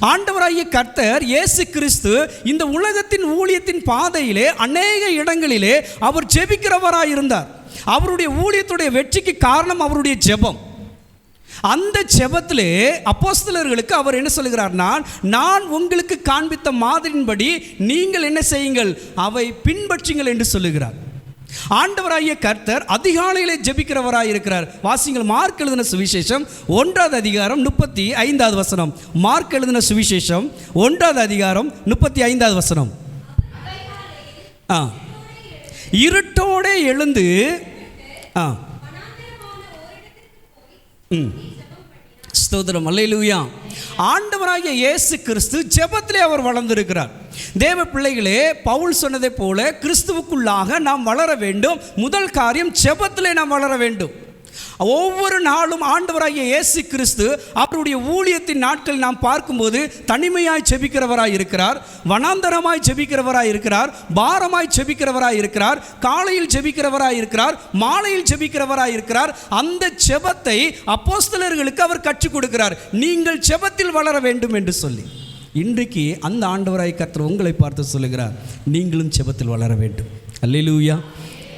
ஆண்டவராகிய கர்த்தர் இயேசு கிறிஸ்து இந்த உலகத்தின் ஊழியத்தின் பாதையிலே அநேக இடங்களிலே அவர் ஜெபிக்கிறவராக இருந்தார். அவருடைய ஊழியத்துடைய வெற்றிக்கு காரணம் அவருடைய ஜெபம். அந்த ஜெபத்திலே அப்போஸ்தலர்களுக்கு அவர் என்ன சொல்கிறார்னா, நான் உங்களுக்கு காண்பித்த மாதிரியின்படி நீங்கள் என்ன செய்யுங்கள், அவை பின்பற்றுங்கள் என்று சொல்லுகிறார். ஆண்டவராகிய கர்த்தர் அதிகாலையிலே ஜெபிக்கிறவராக இருக்கிறார். வாசிங்கள் மார்க் எழுதின சுவிசேஷம் 1வது அதிகாரம் 35வது வசனம். மார்க் எழுதின சுவிசேஷம் 1வது அதிகாரம் 35வது வசனம். இருட்டோடே எழுந்து ஸ்தோத்திரம். அல்லேலூயா. ஆண்டவராகிய இயேசு கிறிஸ்து ஜெபத்திலே அவர் வளர்ந்திருக்கிறார். தேவ பிள்ளைகளே, பவுல் சொன்னதை போல கிறிஸ்துவுக்குள்ளாக நாம் வளர வேண்டும். முதல் காரியம், ஜெபத்திலே நாம் வளர வேண்டும். ஒவ்வொரு நாளும் ஆண்டவராகிய இயேசு கிறிஸ்து அவருடைய ஊழியத்தின் நாட்கள் நாம் பார்க்கும்போது தனிமையாய் ஜெபிக்கிறவராய் இருக்கிறார், வனாந்தரமாய் ஜெபிக்கிறவராய் இருக்கிறார், பாரமாய் ஜெபிக்கிறவராய் இருக்கிறார், காலையில் ஜெபிக்கிறவராய் இருக்கிறார், மாலையில் ஜெபிக்கிறவராய் இருக்கிறார். அந்த ஜெபத்தை அப்போஸ்தலர்களுக்கு அவர் கற்றுக் கொடுக்கிறார். நீங்கள் ஜெபத்தில் வளர வேண்டும் என்று சொல்லி. இன்றைக்கு அந்த ஆண்டவராய் கர்த்தர் உங்களை பார்த்து சொல்லுகிறார், நீங்களும் ஜெபத்தில் வளர வேண்டும். அல்லேலூயா.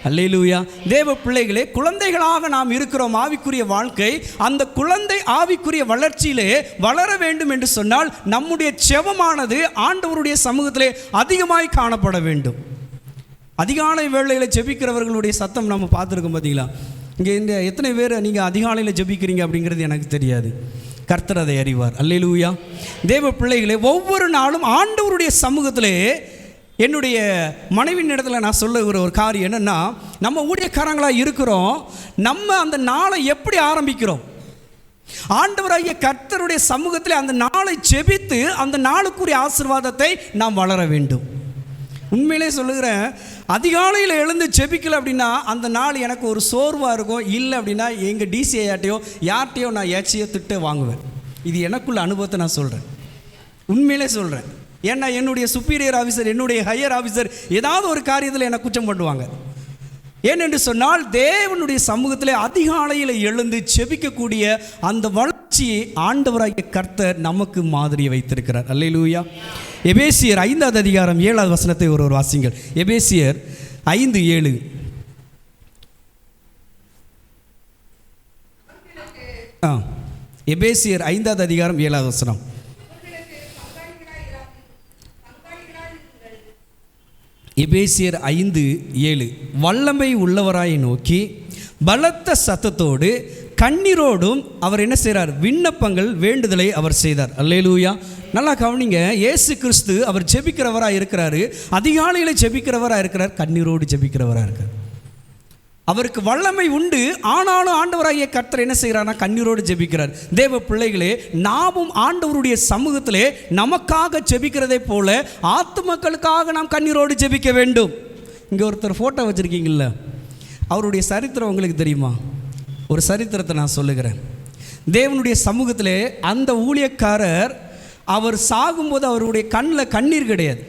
அல்லேலூயா. தேவ பிள்ளைகளே, குழந்தைகளாக நாம் இருக்கிறோம். ஆவிக்குரிய வாழ்க்கை, அந்த குழந்தை ஆவிக்குரிய வளர்ச்சியிலே வளர வேண்டும் என்று சொன்னால் நம்முடைய செபமானது ஆண்டவருடைய சமூகத்திலே அதிகமாய் காணப்பட வேண்டும். அதிகாலை வேளையில் ஜெபிக்கிறவர்களுடைய சத்தம் நம்ம பார்த்துருக்கோம் பார்த்தீங்களா? இங்கே இந்த எத்தனை பேர் நீங்கள் அதிகாலையில் ஜெபிக்கிறீங்க அப்படிங்கிறது எனக்கு தெரியாது. கர்த்தர் அதை அறிவார். அல்லேலூயா. தேவ பிள்ளைகளே, ஒவ்வொரு நாளும் ஆண்டவருடைய சமூகத்திலே என்னுடைய மனைவியின் இடத்துல நான் சொல்லுகிற ஒரு காரியம் என்னென்னா, நம்ம ஊழியக்காரங்களாக இருக்கிறோம், நம்ம அந்த நாளை எப்படி ஆரம்பிக்கிறோம்? ஆண்டவராகிய கர்த்தருடைய சமூகத்தில் அந்த நாளை ஜெபித்து அந்த நாளுக்குரிய ஆசீர்வாதத்தை நாம் வளர வேண்டும். உண்மையிலே சொல்லுகிறேன், அதிகாலையில் எழுந்து ஜெபிக்கல அப்படின்னா அந்த நாள் எனக்கு ஒரு சோர்வாக இருக்கும். இல்லை அப்படின்னா எங்கள் டிசிஐயாட்டையோ யார்கிட்டையோ நான் ஏச்சியோ திட்ட வாங்குவேன். இது எனக்குள்ள அனுபவத்தை நான் சொல்கிறேன், உண்மையிலே சொல்கிறேன். ஏன்னா என்னுடைய சுப்பீரியர் ஆஃபீஸர், என்னுடைய ஹையர் ஆஃபீஸர் ஏதாவது ஒரு காரியத்தில் என்னை குற்றம் பண்ணுவாங்க. ஏனென்று சொன்னால் தேவனுடைய சமூகத்தில் அதிகாலையில் எழுந்து ஜெபிக்கக்கூடிய அந்த வளர்ச்சியை ஆண்டவராகிய கர்த்தர் நமக்கு மாதிரியை வைத்திருக்கிறார். அல்லேலூயா. எபேசியர் 5வது அதிகாரம் 7வது வசனத்தை ஒரு வாசிங்கள். எபேசியர் 5:7. எபேசியர் 5வது அதிகாரம் 7வது வசனம். எபேசியர் 5:7. வல்லமை உள்ளவராய் நோக்கி பலத்த சத்தத்தோடு கண்ணீரோடும் அவர் என்ன செய்கிறார்? விண்ணப்பங்கள் வேண்டுதலை அவர் செய்தார். அல்லேலூயா. நல்லா கவனிங்க, இயேசு கிறிஸ்து அவர் ஜெபிக்கிறவராக இருக்கிறாரு, அதிகாலையில் ஜெபிக்கிறவராக இருக்கிறார், கண்ணீரோடு ஜெபிக்கிறவராக இருக்கிறார். அவருக்கு வல்லமை உண்டு. ஆனாலும் ஆண்டவராகிய கர்த்தர் என்ன செய்கிறார்னா கண்ணீரோடு ஜெபிக்கிறார். தேவ பிள்ளைகளே, நாமும் ஆண்டவருடைய சமூகத்திலே நமக்காக ஜெபிக்கிறதை போல ஆத்துமக்களுக்காக நாம் கண்ணீரோடு ஜெபிக்க வேண்டும். இங்கே ஒருத்தர் ஃபோட்டோ வச்சுருக்கீங்கள, அவருடைய சரித்திரம் உங்களுக்கு தெரியுமா? ஒரு சரித்திரத்தை நான் சொல்லுகிறேன். தேவனுடைய சமூகத்திலே அந்த ஊழியக்காரர் அவர் சாகும்போது அவருடைய கண்ணில் கண்ணீர் கிடையாது.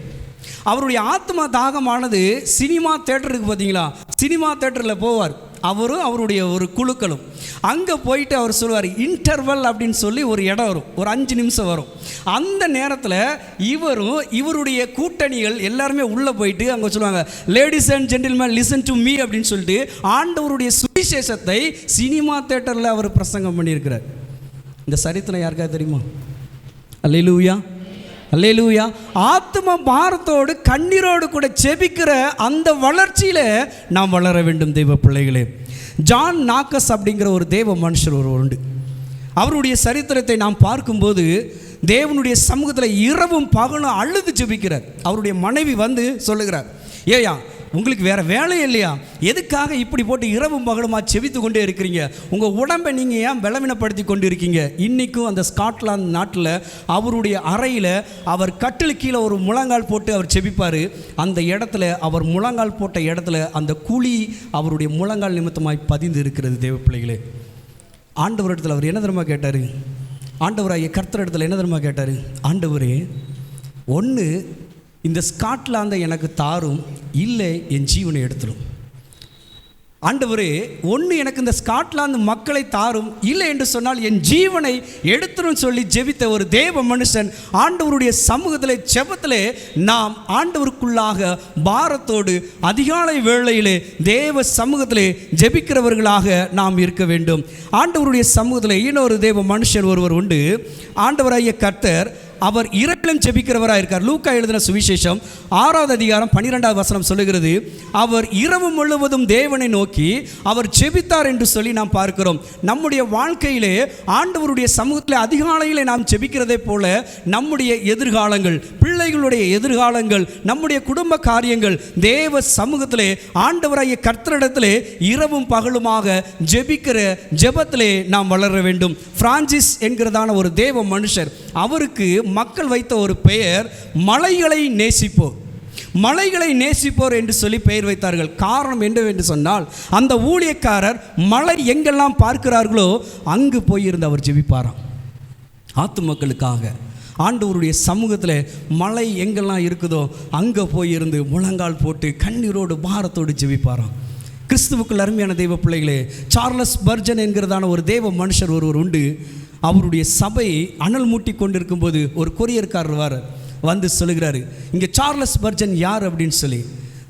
அவருடைய ஆத்மா தாகமானது சினிமா தேட்டருக்கு பார்த்தீங்களா, சினிமா தேட்டரில் போவார் அவரும் அவருடைய ஒரு குழுக்களும். அங்கே போயிட்டு அவர் சொல்லுவார், இன்டர்வல் அப்படின்னு சொல்லி ஒரு இடம் வரும், ஒரு 5 நிமிஷம் வரும். அந்த நேரத்தில் இவரும் இவருடைய கூட்டணிகள் எல்லாருமே உள்ளே போயிட்டு அங்கே சொல்லுவாங்க, ladies and gentlemen listen to me அப்படின்னு சொல்லிட்டு ஆண்டவருடைய சுவிசேஷத்தை சினிமா தேட்டரில் அவர் பிரசங்கம் பண்ணியிருக்கிறார். இந்த சரித்திரம் யாருக்காவது தெரியுமா? அல்லேலூயா, அல்லேலூயா. ஆத்ம பாரத்தோடு கண்ணீரோடு கூட ஜெபிக்கிற அந்த வளர்ச்சியில் நாம் வளர வேண்டும் தெய்வ பிள்ளைகளே. ஜான் நாக்கஸ் அப்படிங்கிற ஒரு தேவ மனுஷர் ஒருவர் உண்டு. அவருடைய சரித்திரத்தை நாம் பார்க்கும்போது தேவனுடைய சமூகத்தில் இரவும் பகலும் அழுது ஜெபிக்கிறார். அவருடைய மனைவி வந்து சொல்லுகிறார், ஏயா உங்களுக்கு வேறு வேலை இல்லையா? எதுக்காக இப்படி போட்டு இரவும் பகலுமாக செவித்து கொண்டே இருக்கிறீங்க? உங்கள் உடம்பை நீங்கள் ஏன் பலவீனப்படுத்தி கொண்டு இருக்கீங்க? இன்றைக்கும் அந்த ஸ்காட்லாந்து நாட்டில் அவருடைய அறையில் அவர் கட்டில் கீழே ஒரு முழங்கால் போட்டு அவர் செபிப்பார். அந்த இடத்துல அவர் முழங்கால் போட்ட இடத்துல அந்த குழி அவருடைய முழங்கால் நிமித்தமாய் பதிந்து இருக்கிறது. தேவ பிள்ளைகளே, ஆண்டவர் இடத்துல அவர் என்ன தெரியுமா கேட்டார்? ஆண்டவராகிய கர்த்தர் இடத்துல என்ன தெரியுமா கேட்டார்? ஆண்டவரே, ஒன்று இந்த ஸ்காட்லாந்தை எனக்கு தாரும், இல்லை என் ஜீவனை எடுத்துடும். ஆண்டவரே, ஒன்று எனக்கு இந்த ஸ்காட்லாந்து மக்களை தாரும், இல்லை என்று சொன்னால் என் ஜீவனை எடுத்துடும் சொல்லி ஜெபித்த ஒரு தேவ மனுஷன் ஆண்டவருடைய சமூகத்திலே ஜெபத்திலே நாம் ஆண்டவருக்குள்ளாக பாரத்தோடு அதிகாலை வேளையிலே தேவ சமூகத்திலே ஜெபிக்கிறவர்களாக நாம் இருக்க வேண்டும். ஆண்டவருடைய சமூகத்திலே இன்னொரு தேவ மனுஷன் ஒருவர் உண்டு. ஆண்டவராகிய கர்த்தர் அவர் இரவிலும் ஜெபிக்கிறவராக இருக்கார். லூக்கா எழுதின சுவிசேஷம் 6வது அதிகாரம் 12வது வசனம் சொல்லுகிறது, அவர் இரவு முழுவதும் தேவனை நோக்கி அவர் ஜெபித்தார் என்று சொல்லி நாம் பார்க்கிறோம். நம்முடைய வாழ்க்கையிலே ஆண்டவருடைய சமூகத்தில் அதிகாலையிலே நாம் ஜெபிக்கிறதை போல நம்முடைய எதிர்காலங்கள், பிள்ளைகளுடைய எதிர்காலங்கள், நம்முடைய குடும்ப காரியங்கள் தேவ சமூகத்திலே ஆண்டவராகிய கர்த்தரிடத்திலே இரவும் பகலுமாக ஜெபிக்கிற ஜெபத்திலே நாம் வளர வேண்டும். பிரான்சிஸ் என்கிறதான ஒரு தேவ மனுஷர், அவருக்கு மக்கள் வைத்த ஒரு பெயர் மலைகளை நேசிப்போர். மலைகளை நேசிப்போர் என்று சொல்லி பெயர் வைத்தார்கள். காரணம் என்னவென்று சொன்னால், அந்த ஊழியக்காரர் மலை எங்கெல்லாம் பார்க்கிறார்களோ அங்கு போயிருந்து அவர் ஜெபிப்பாராம் ஆத்துமக்களுக்காக. ஆண்டவருடைய சமூகத்தில் மலை எங்கெல்லாம் இருக்குதோ அங்கே போயிருந்து முழங்கால் போட்டு கண்ணீரோடு பாரத்தோடு ஜெபிப்பாராம். கிறிஸ்துவுக்குள் அருமையான தெய்வ பிள்ளைகளே, சார்லஸ் பர்ஜன் என்கிறதான ஒரு தேவ மனுஷர் ஒருவர் உண்டு. அவருடைய சபை அனல் மூட்டி கொண்டிருக்கும் போது ஒரு கொரியர்காரர் வந்து சொல்லுகிறாரு, இங்கே சார்லஸ் பர்ஜன் யார் அப்படின்னு சொல்லி.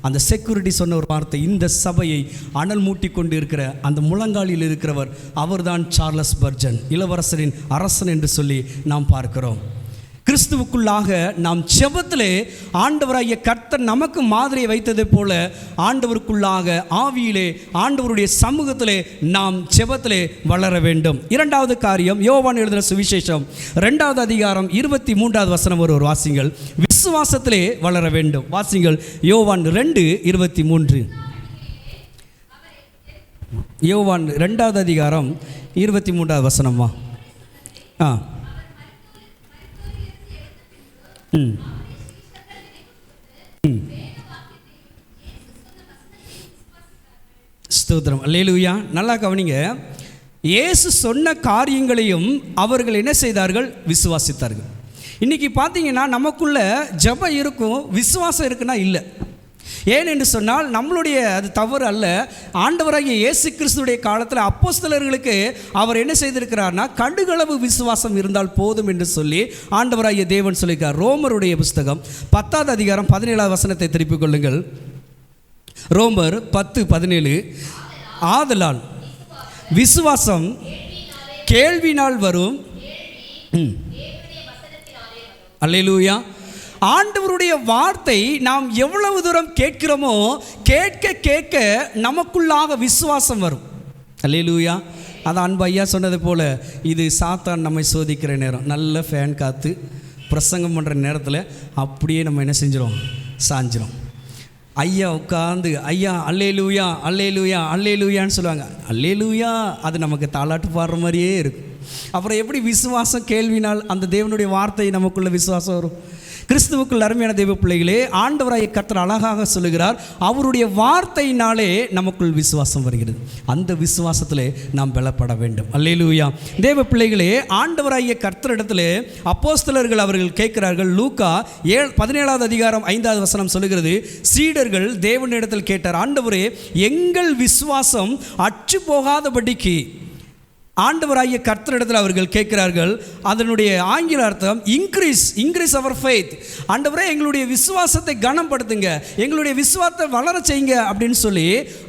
அந்த செக்யூரிட்டி சொன்ன ஒரு வார்த்தை, இந்த சபையை அனல் மூட்டி கொண்டு இருக்கிற அந்த முழங்காலில் இருக்கிறவர் அவர்தான் சார்லஸ் ஸ்பர்ஜன், இளவரசரின் அரசன் என்று சொல்லி நாம் பார்க்கிறோம். கிறிஸ்துவுக்குள்ளாக நாம் ஜெபத்திலே ஆண்டவராகிய கர்த்தர் நமக்கு மாதிரியை வைத்ததை போல ஆண்டவருக்குள்ளாக ஆவியிலே ஆண்டவருடைய சமூகத்திலே நாம் ஜெபத்திலே வளர வேண்டும். இரண்டாவது காரியம், யோவான் எழுதின சுவிசேஷம் 2வது அதிகாரம் 23வது வசனம் ஒரு வாசிங்கள். விசுவாசத்திலே வளர வேண்டும். வாசிங்கள் யோவான் 2:23. யோவான் 2வது அதிகாரம் 23வது வசனமா? ஸ்தோத்திரம், அல்லேலூயா. நல்லா கவனிங்க. இயேசு சொன்ன காரியங்களையும் அவர்கள் என்ன செய்தார்கள்? விசுவாசித்தார்கள். இன்றைக்கி பார்த்தீங்கன்னா நமக்குள்ள ஜெபம் இருக்கும், விசுவாசம் இருக்குன்னா இல்லை. ஏன் என்று சொன்னால் நம்மளுடைய அது தவறு அல்ல. ஆண்டவராகிய இயேசு கிறிஸ்துடைய காலத்தில் அப்போஸ்தலர்களுக்கு அவர் என்ன செய்திருக்கிறார்னா, கடுகளவு விசுவாசம் இருந்தால் போதும் என்று சொல்லி ஆண்டவராகிய தேவன் சொல்லியிருக்கார். ரோமருடைய புஸ்தகம் 10வது அதிகாரம் 17வது வசனத்தை திருப்பிக் கொள்ளுங்கள். ரோமர் 10:17. ஆதலால் விசுவாசம் கேள்வினால் வரும். அல்லேலூயா. ஆண்டவருடைய வார்த்தை நாம் எவ்வளவு தூரம் கேட்கிறோமோ கேட்க கேட்க நமக்குள்ளாக விசுவாசம் வரும். அல்லேலூயா. அது அன்பு ஐயா சொன்னது போல், இது சாத்தான் நம்மை சோதிக்கிற நேரம். நல்ல ஃபேன் காற்று பிரசங்கம் பண்ணுற நேரத்தில் அப்படியே நம்ம என்ன செஞ்சிடும்? சாஞ்சிரும். ஐயா உட்காந்து ஐயா அல்லேலூயா அல்லேலூயா அல்லேலூயான்னு சொல்லுவாங்க. அல்லேலூயா அது நமக்கு தாலாட்டு பாடுற மாதிரியே இருக்கும். அப்புறம் எப்படி விசுவாசம் கேள்வினால் அந்த தேவனுடைய வார்த்தை நமக்குள்ள விசுவாசம் வரும்? கிறிஸ்துவுக்குள் அருமையான தெய்வ பிள்ளைகளே, ஆண்டவராகிய கர்த்தர் அழகாக சொல்லுகிறார், அவருடைய வார்த்தையினாலே நமக்குள் விசுவாசம் வருகிறது. அந்த விசுவாசத்திலே நாம் பலப்பட வேண்டும். அல்லேலூயா. தேவ பிள்ளைகளே, ஆண்டவராகிய கர்த்தரிடத்திலே அப்போஸ்தலர்கள் அவர்கள் கேட்கிறார்கள். லூக்கா 17வது அதிகாரம் 5வது வசனம் சொல்லுகிறது, சீடர்கள் தேவனிடத்தில் கேட்டார், ஆண்டவரே எங்கள் விசுவாசம் அற்று போகாதபடிக்கு. ஆண்டவராகிய கர்த்தரிடத்தில் அவர்கள் கேட்கிறார்கள். அதனுடைய ஆங்கில அர்த்தம் இன்க்ரீஸ் அவர் ஃபெய்த். ஆண்டவரே எங்களுடைய விசுவாசத்தை கனப்படுத்துங்க, எங்களுடைய விசுவாசத்தை வளர செய்யுங்க அப்படின்னு சொல்லி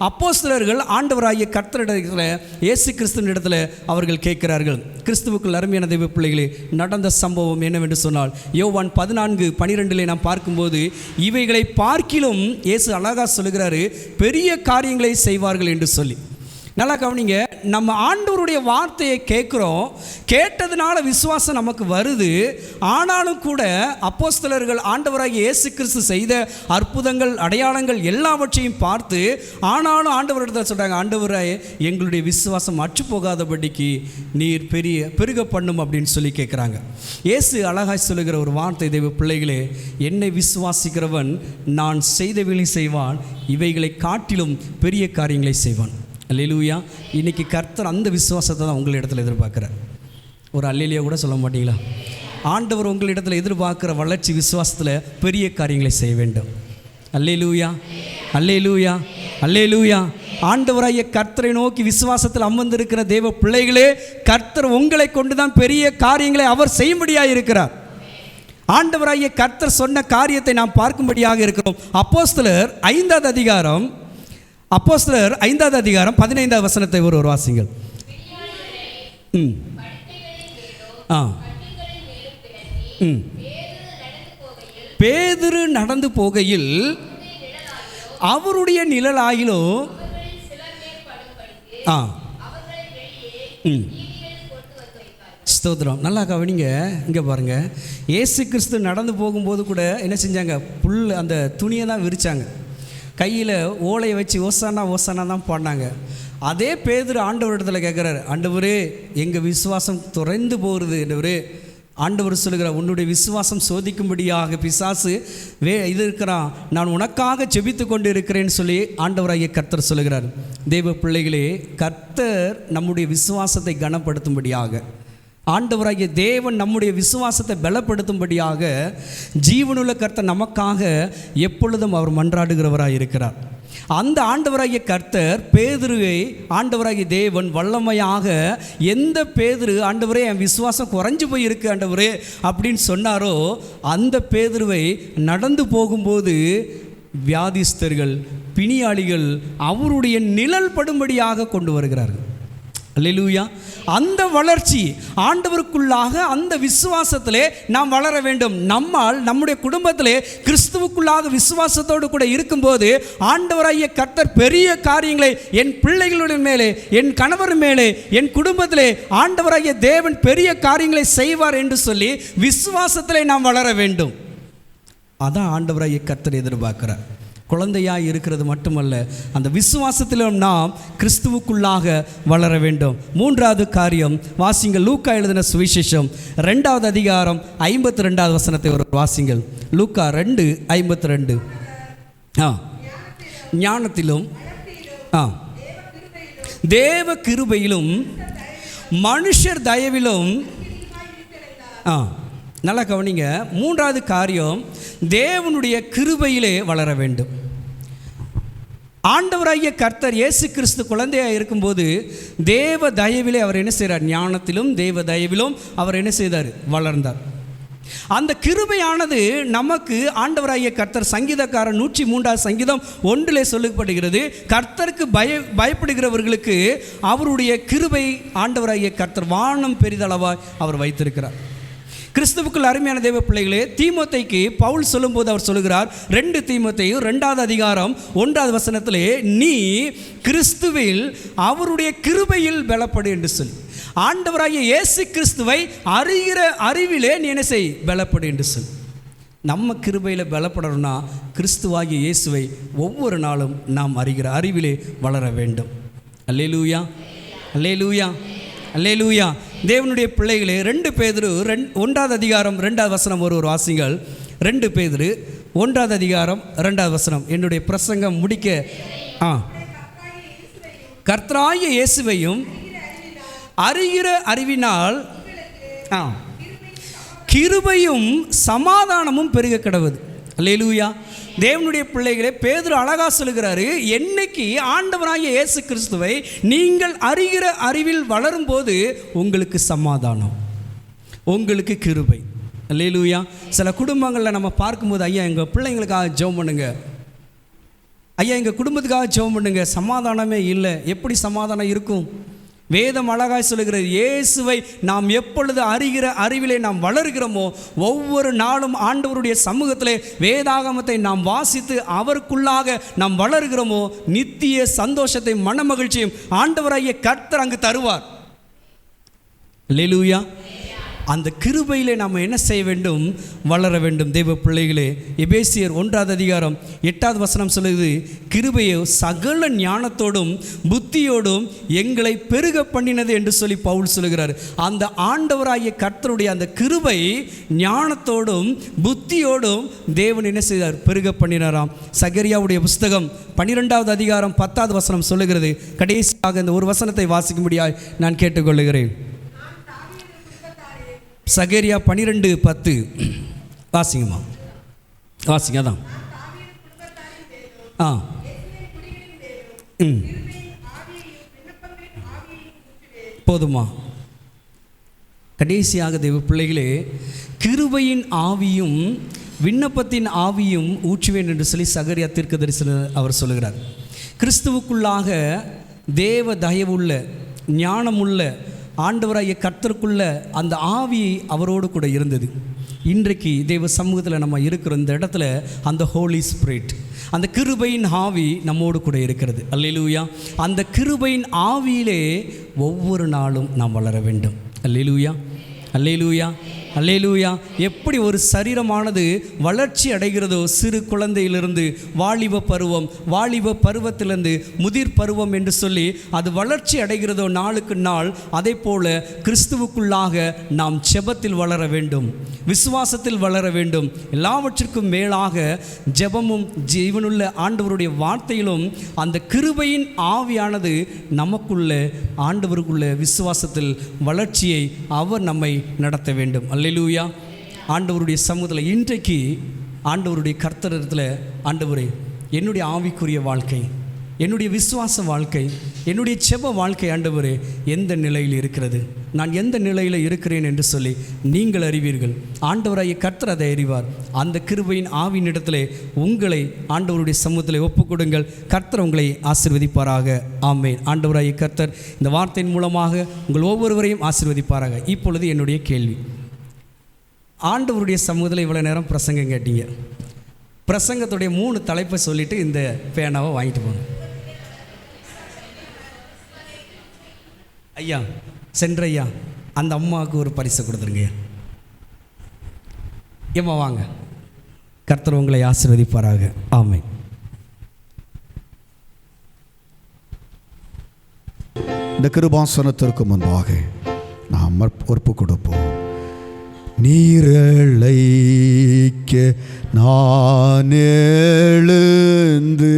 அப்போஸ்தலர்கள் ஆண்டவராகிய கர்த்தரிடத்தில் இயேசு கிறிஸ்துவின் இடத்துல அவர்கள் கேட்கிறார்கள். கிறிஸ்துவுக்குள் அருமையான தெய்வ பிள்ளைகளே, நடந்த சம்பவம் என்னவென்று சொன்னால், யோவான் 14:12 நாம் பார்க்கும்போது, இவைகளை பார்க்கிலும் இயேசு அழகாக சொல்லுகிறாரு, பெரிய காரியங்களை செய்வார்கள் என்று சொல்லி. நல்லா கவனிங்க. நம்ம ஆண்டவருடைய வார்த்தையை கேட்குறோம், கேட்டதுனால விசுவாசம் நமக்கு வருது. ஆனாலும் கூட அப்போஸ்தலர்கள் ஆண்டவராகிய இயேசு கிறிஸ்து செய்த அற்புதங்கள் அடையாளங்கள் எல்லாவற்றையும் பார்த்து, ஆனாலும் ஆண்டவரிடத்தில் சொல்கிறாங்க, ஆண்டவராய் எங்களுடைய விசுவாசம் அற்று போகாதபடிக்கு நீர் பெருக பண்ணும் அப்படின்னு சொல்லி கேட்குறாங்க. இயேசு அழகாய் சொல்லுகிற ஒரு வார்த்தை, தெய்வ பிள்ளைகளே, என்னை விசுவாசிக்கிறவன் நான் செய்தவெளி செய்வான், இவைகளை காட்டிலும் பெரிய காரியங்களை செய்வான். அல்லேலூயா. இன்றைக்கி கர்த்தர் அந்த விசுவாசத்தை தான் உங்களிடத்தில் எதிர்பார்க்குறார். ஒரு அல்லேலியா கூட சொல்ல மாட்டீங்களா? ஆண்டவர் உங்களிடத்தில் எதிர்பார்க்குற வளர்ச்சி விசுவாசத்தில் பெரிய காரியங்களை செய்ய வேண்டும். அல்லேலூயா அல்லேலூயா அல்லேலூயா. ஆண்டவராகிய கர்த்தரை நோக்கி விசுவாசத்தில் அமர்ந்திருக்கிற தேவ பிள்ளைகளே, கர்த்தர் உங்களை கொண்டு தான் பெரிய காரியங்களை அவர் செய்யும்படியாக இருக்கிறார். ஆண்டவராகிய கர்த்தர் சொன்ன காரியத்தை நாம் பார்க்கும்படியாக இருக்கிறோம். அப்போஸ்தலர் 5வது அதிகாரம் 15வது வசனத்தை ஒரு வாசிங்கள். பேதுரு நடந்து போகையில் அவருடைய நிழலாயிலோ ஸ்தோத்திரம். நல்லா கவனிங்க. இங்கே பாருங்கள், இயேசு கிறிஸ்து நடந்து போகும்போது கூட என்ன செஞ்சாங்க? அந்த துணியை தான் விரித்தாங்க, கையில் ஓலையை வச்சு ஓசானா ஓசானா தான் பாடினாங்க. அதே பேதுரு ஆண்டவரிடத்தில் கேட்குறாரு, ஆண்டவரே எங்கள் விசுவாசம் துறைந்து போகிறது. ஆண்டவரே, ஆண்டவர் சொல்லுகிறார், உன்னுடைய விசுவாசம் சோதிக்கும்படியாக பிசாசு இது இருக்கிறான், நான் உனக்காக ஜெபித்து கொண்டு இருக்கிறேன்னு சொல்லி ஆண்டவராகிய கர்த்தர் சொல்லுகிறார். தேவ பிள்ளைகளே, கர்த்தர் நம்முடைய விசுவாசத்தை கனப்படுத்தும்படியாக, ஆண்டவராகிய தேவன் நம்முடைய விசுவாசத்தை பலப்படுத்தும்படியாக ஜீவனுள்ள கர்த்தர் நமக்காக எப்பொழுதும் அவர் மன்றாடுகிறவராக இருக்கிறார். அந்த ஆண்டவராகிய கர்த்தர் பேதுருவை ஆண்டவராகிய தேவன் வல்லமையாக, எந்த பேதுரு ஆண்டவரே என் விசுவாசம் குறைஞ்சு போய் இருக்கு ஆண்டவரே அப்படின்னு சொன்னாரோ, அந்த பேதுருவை நடந்து போகும்போது வியாதிஸ்தர்கள், பிணியாளிகள் அவருடைய நிழல் படும்படியாக கொண்டு வருகிறார்கள். அல்லேலூயா. அந்த வளர்ச்சி ஆண்டவருக்குள்ளாக அந்த விசுவாசத்திலே நாம் வளர வேண்டும். நம்மால் நம்முடைய குடும்பத்திலே கிறிஸ்துவுக்குள்ளாக விசுவாசத்தோடு கூட இருக்கும்போது ஆண்டவராகிய கர்த்தர் பெரிய காரியங்களை என் பிள்ளைகளுடைய மேலே, என் கணவர் மேலே, என் குடும்பத்திலே ஆண்டவராகிய தேவன் பெரிய காரியங்களை செய்வார் என்று சொல்லி விசுவாசத்திலே நாம் வளர வேண்டும். அதான் ஆண்டவராகிய கர்த்தர் எதிர்பார்க்கிறார். குழந்தையாக இருக்கிறது மட்டுமல்ல, அந்த விசுவாசத்திலும் நாம் கிறிஸ்துவுக்குள்ளாக வளர வேண்டும். மூன்றாவது காரியம் வாசிங்கள். லூக்கா எழுதின சுவிசேஷம் 2வது அதிகாரம் 52வது வசனத்தை ஒரு வாசிங்கள். லூக்கா 2:52. ஞானத்திலும் தேவ கிருபையிலும் மனுஷர் தயவிலும். நல்லா கவனிங்க. மூன்றாவது காரியம் தேவனுடைய கிருபையிலே வளர வேண்டும். ஆண்டவராகிய கர்த்தர் இயேசு கிறிஸ்து குழந்தையாக இருக்கும்போது தேவ தயவிலே அவர் என்ன செய்கிறார்? ஞானத்திலும் தேவ தயவிலும் அவர் என்ன செய்தார்? வளர்ந்தார். அந்த கிருபையானது நமக்கு ஆண்டவராகிய கர்த்தர் சங்கீதக்காரன் 103வது சங்கீதம் 1 சொல்லப்படுகிறது. கர்த்தருக்கு பயப்படுகிறவர்களுக்கு அவருடைய கிருபை ஆண்டவராகிய கர்த்தர் வானம் பெரிதளவாய் அவர் வைத்திருக்கிறார். கிறிஸ்துவுக்குள் அருமையான தேவ பிள்ளைகளே, தீமோத்தேயுக்கு பவுல் சொல்லும்போது அவர் சொல்லுகிறார், 2 தீமோத்தேயு 2வது அதிகாரம் 1வது வசனத்திலே, நீ கிறிஸ்துவில் அவருடைய கிருபையில் பலப்படு என்று சொல்லி, ஆண்டவராகிய இயேசு கிறிஸ்துவை அறிகிற அறிவிலே நீ என்ன செய்? பலப்படு என்று சொல்லி. நம்ம கிருபையில் பலப்படணும்னா கிறிஸ்துவாகிய இயேசுவை ஒவ்வொரு நாளும் நாம் அறிகிற அறிவிலே வளர வேண்டும். அல்லேலூயா, அல்லேலூயா, அல்லேலூயா. தேவனுடைய பிள்ளைகளே, 2 பேதுரு 1வது அதிகாரம் 2வது வசனம் ஒரு வாசிங்கள். 2 பேதுரு 1வது அதிகாரம் 2வது வசனம். என்னுடைய பிரசங்கம் முடிக்க கர்த்தராகிய இயேசுவையும் அறிகிற அறிவினால் கிருபையும் சமாதானமும் பெருக கடவுது. அல்லேலூயா. தேவனுடைய பிள்ளைகளே, பேதுரு அழகா சொல்லுகிறாரு, என்னைக்கு ஆண்டவராகிய இயேசு கிறிஸ்துவை நீங்கள் அறிகிற அறிவில் வளரும்போது உங்களுக்கு சமாதானம், உங்களுக்கு கிருபை. அல்லேலூயா. சில குடும்பங்களில் நம்ம பார்க்கும்போது, ஐயா எங்கள் பிள்ளைங்களுக்காக ஜெபம் பண்ணுங்க, ஐயா எங்கள் குடும்பத்துக்காக ஜெபம் பண்ணுங்க, சமாதானமே இல்லை. எப்படி சமாதானம் இருக்கும்? வேதம் அழகாய் சொல்லுகிறது, இயேசுவை நாம் எப்பொழுது அறிகிற அறிவிலே நாம் வளர்கிறோமோ, ஒவ்வொரு நாளும் ஆண்டவருடைய சமூகத்திலே வேதாகமத்தை நாம் வாசித்து அவருக்குள்ளாக நாம் வளர்கிறோமோ, நித்திய சந்தோஷத்தை மனமகிழ்ச்சியும் ஆண்டவராகிய கர்த்தர் அங்கு தருவார். அல்லேலூயா. அந்த கிருபையிலே நாம் என்ன செய்ய வேண்டும்? வளர வேண்டும். தேவ பிள்ளைகளே, எபேசியர் 1வது அதிகாரம் 8வது வசனம் சொல்லுது, கிருபையோ சகல ஞானத்தோடும் புத்தியோடும் எங்களை பெருக பண்ணினது என்று சொல்லி பவுல் சொல்லுகிறார். அந்த ஆண்டவராகிய கர்த்தருடைய அந்த கிருபை ஞானத்தோடும் புத்தியோடும் தேவன் என்ன செய்தார்? பெருக பண்ணினாராம். சகரியாவுடைய புஸ்தகம் 12வது அதிகாரம் 10வது வசனம் சொல்லுகிறது. கடைசியாக இந்த ஒரு வசனத்தை வாசிக்கும்படியாய் நான் கேட்டுக்கொள்ளுகிறேன். சகரியா 12:10 வாசிங்கம்மா, வாசிங்க. அதான் போதுமா? கடைசியாக தேவ பிள்ளைகளே, கிருபையின் ஆவியும் விண்ணப்பத்தின் ஆவியும் ஊற்றுவேன் என்று சொல்லி சகரியா தீர்க்கதரிசனர் அவர் சொல்லுகிறார். கிறிஸ்துவுக்குள்ளாக தேவ தயவுள்ள ஞானமுள்ள ஆண்டவராகிய கர்த்தருக்குள்ள அந்த ஆவி அவரோடு கூட இருந்தது. இன்றைக்கு தேவ சமூகத்தில் நம்ம இருக்கிற இந்த இடத்துல அந்த ஹோலி ஸ்பிரிட், அந்த கிருபையின் ஆவி நம்மோடு கூட இருக்கிறது. அல்லேலூயா. அந்த கிருபையின் ஆவியிலே ஒவ்வொரு நாளும் நாம் வளர வேண்டும். அல்லேலூயா, அல்லேலூயா, அல்லேலூயா. எப்படி ஒரு சரீரமானது வளர்ச்சி அடைகிறதோ, சிறு குழந்தையிலிருந்து வாலிப பருவம், வாலிப பருவத்திலிருந்து முதிர் பருவம் என்று சொல்லி அது வளர்ச்சி அடைகிறதோ நாளுக்கு நாள், அதே போல கிறிஸ்துவுக்குள்ளாக நாம் ஜெபத்தில் வளர வேண்டும், விசுவாசத்தில் வளர வேண்டும். எல்லாவற்றிற்கும் மேலாக ஜெபமும் ஜீவனுள்ள ஆண்டவருடைய வார்த்தையிலும் அந்த கிருபையின் ஆவியானது நமக்குள்ள ஆண்டவருக்குள்ள விசுவாசத்தில் வளர்ச்சியை அவர் நம்மை நடத்த வேண்டும். அல்லேலூயா. ஆண்டவருடைய சமூகத்தில் இன்றைக்கு ஆண்டவருடைய கர்த்தரிடத்தில், ஆண்டவரே என்னுடைய ஆவிக்குரிய வாழ்க்கை, என்னுடைய விசுவாச வாழ்க்கை, என்னுடைய செப வாழ்க்கை ஆண்டவரே எந்த நிலையில் இருக்கிறது, நான் எந்த நிலையில் இருக்கிறேன் என்று சொல்லி நீங்கள் அறிவீர்கள். ஆண்டவராகிய கர்த்தர் அதை அறிவார். அந்த கிருபையின் ஆவியினிடத்திலே உங்களை ஆண்டவருடைய சமூகத்தில் ஒப்புக்கொடுங்கள். கர்த்தர் உங்களை ஆசீர்வதிப்பாராக. ஆமென். ஆண்டவராகிய கர்த்தர் இந்த வார்த்தையின் மூலமாக உங்கள் ஒவ்வொருவரையும் ஆசீர்வதிப்பாராக. இப்பொழுது என்னுடைய கேள்வி, ஆண்டவருடைய சமூகத்தில் இவ்வளோ நேரம் பிரசங்கம் கேட்டீங்க. பிரசங்கத்துடைய 3 தலைப்பை சொல்லிவிட்டு இந்த பேனாவை வாங்கிட்டு போங்க. ஐயா, சென்றையா, அந்த அம்மாவுக்கு ஒரு பரிசு கொடுத்துருங்கய்யா. ஏம்மா வாங்க. கர்த்தர் உங்களை ஆசீர்வதிப்பாராக. ஆமென். இந்த கிருபாசனத்திற்கு முன்பாக நாம் ஒப்பு கொடுப்போம். நீரழைக்க நான் எழுந்து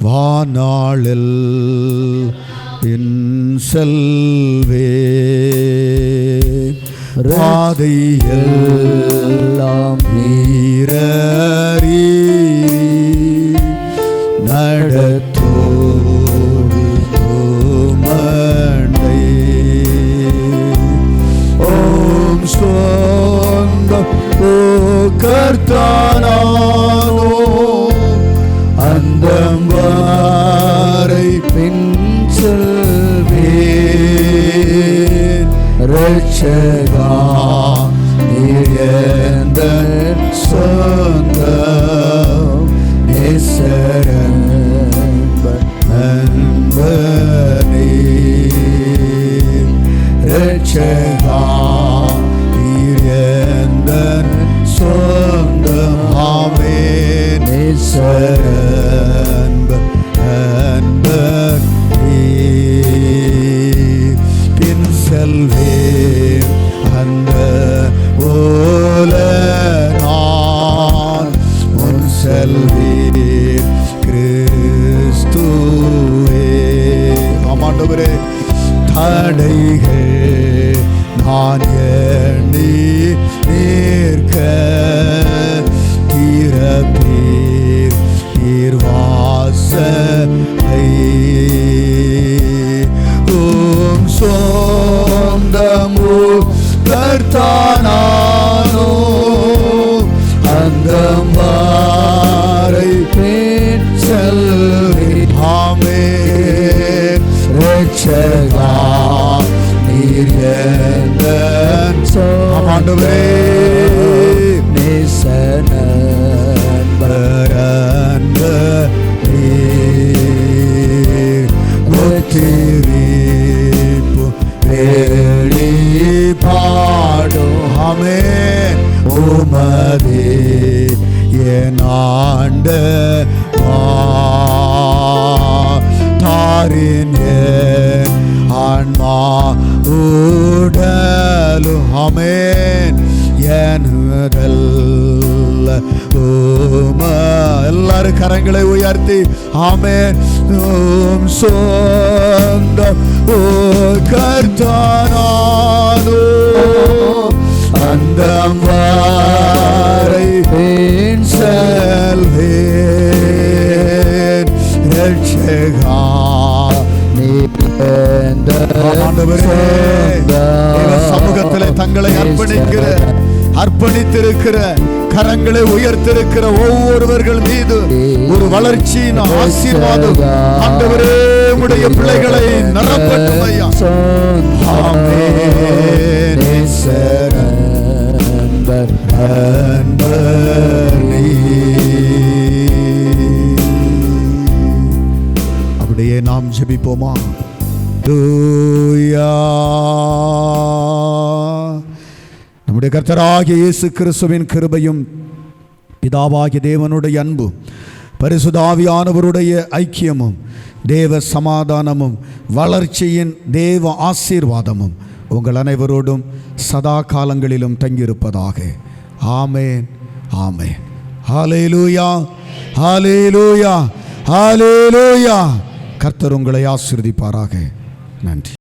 வானாளில் என் செல்வே பாதையெல்லாம் நீரறி நடத்தோடு மண்டை ஓம் சொந்தம் ஓ கர்த்தானானோ அந்தம் வாரை பின் செல்வேன் ரட்சகா நீர் எந்தன் சொந்தம் நேசரன் அன்பனே ரட்சகா நீர் எந்தன் சொந்தம் ஆமென் நேசரன் அன்பனே பின் செல்வேன் அந்த ஓல நான் முன் செல்வேன் கிறிஸ்துவே. ஆமாண்டவரே, தடைகள் நான் எண்ணி நிற்க தீரப்பீர் தீர்வாசலை ஓம் சொந்தமோ கர்த்தானானோ அந்தம் வாரை பின் செல்வேன் ஆமென் ரட்சகா நீர் எந்தன் ஆண்டவரே நேசனன்பரன்பே ஒத்திரிப்பு வேளி பாடும் ஆமென் உமதே என் ஆண்டவா தாரின் என் ஆன்மா உடலும் ஆமென் என் உடல் எல்லாரும் கரங்களை உயர்த்தி ஆமென் ஓம் சொந்தம் ஓ கர்த்தானானோ அந்தம் வாரை பின் செல்வேன் ரட்சகா சமூகத்திலே தங்களை அர்ப்பணித்திருக்கிற கரங்களை உயர்த்திருக்கிற ஒவ்வொருவர்கள் மீது ஒரு வளர்ச்சியின் ஆசீர்வாதம் ஆண்டவரே உம்முடைய பிள்ளைகளை நிரப்பட்டும் ஐயா. ஆமென். அப்படியே நாம் ஜெபிப்போமா? நம்முடைய கர்த்தராகிய இயேசு கிறிஸ்துவின் கிருபையும் பிதாவாகிய தேவனுடைய அன்பும் பரிசுத்த ஆவியானவருடைய ஐக்கியமும் தேவ சமாதானமும் வளர்ச்சியின் தேவ ஆசீர்வாதமும் உங்கள் அனைவரோடும் சதா காலங்களிலும் தங்கியிருப்பதாக. ஆமென் ஆமென். ஹல்லேலூயா ஹல்லேலூயா ஹல்லேலூயா. கர்த்தர் உங்களை ஆசீர்வதிப்பாராக. நன்றி.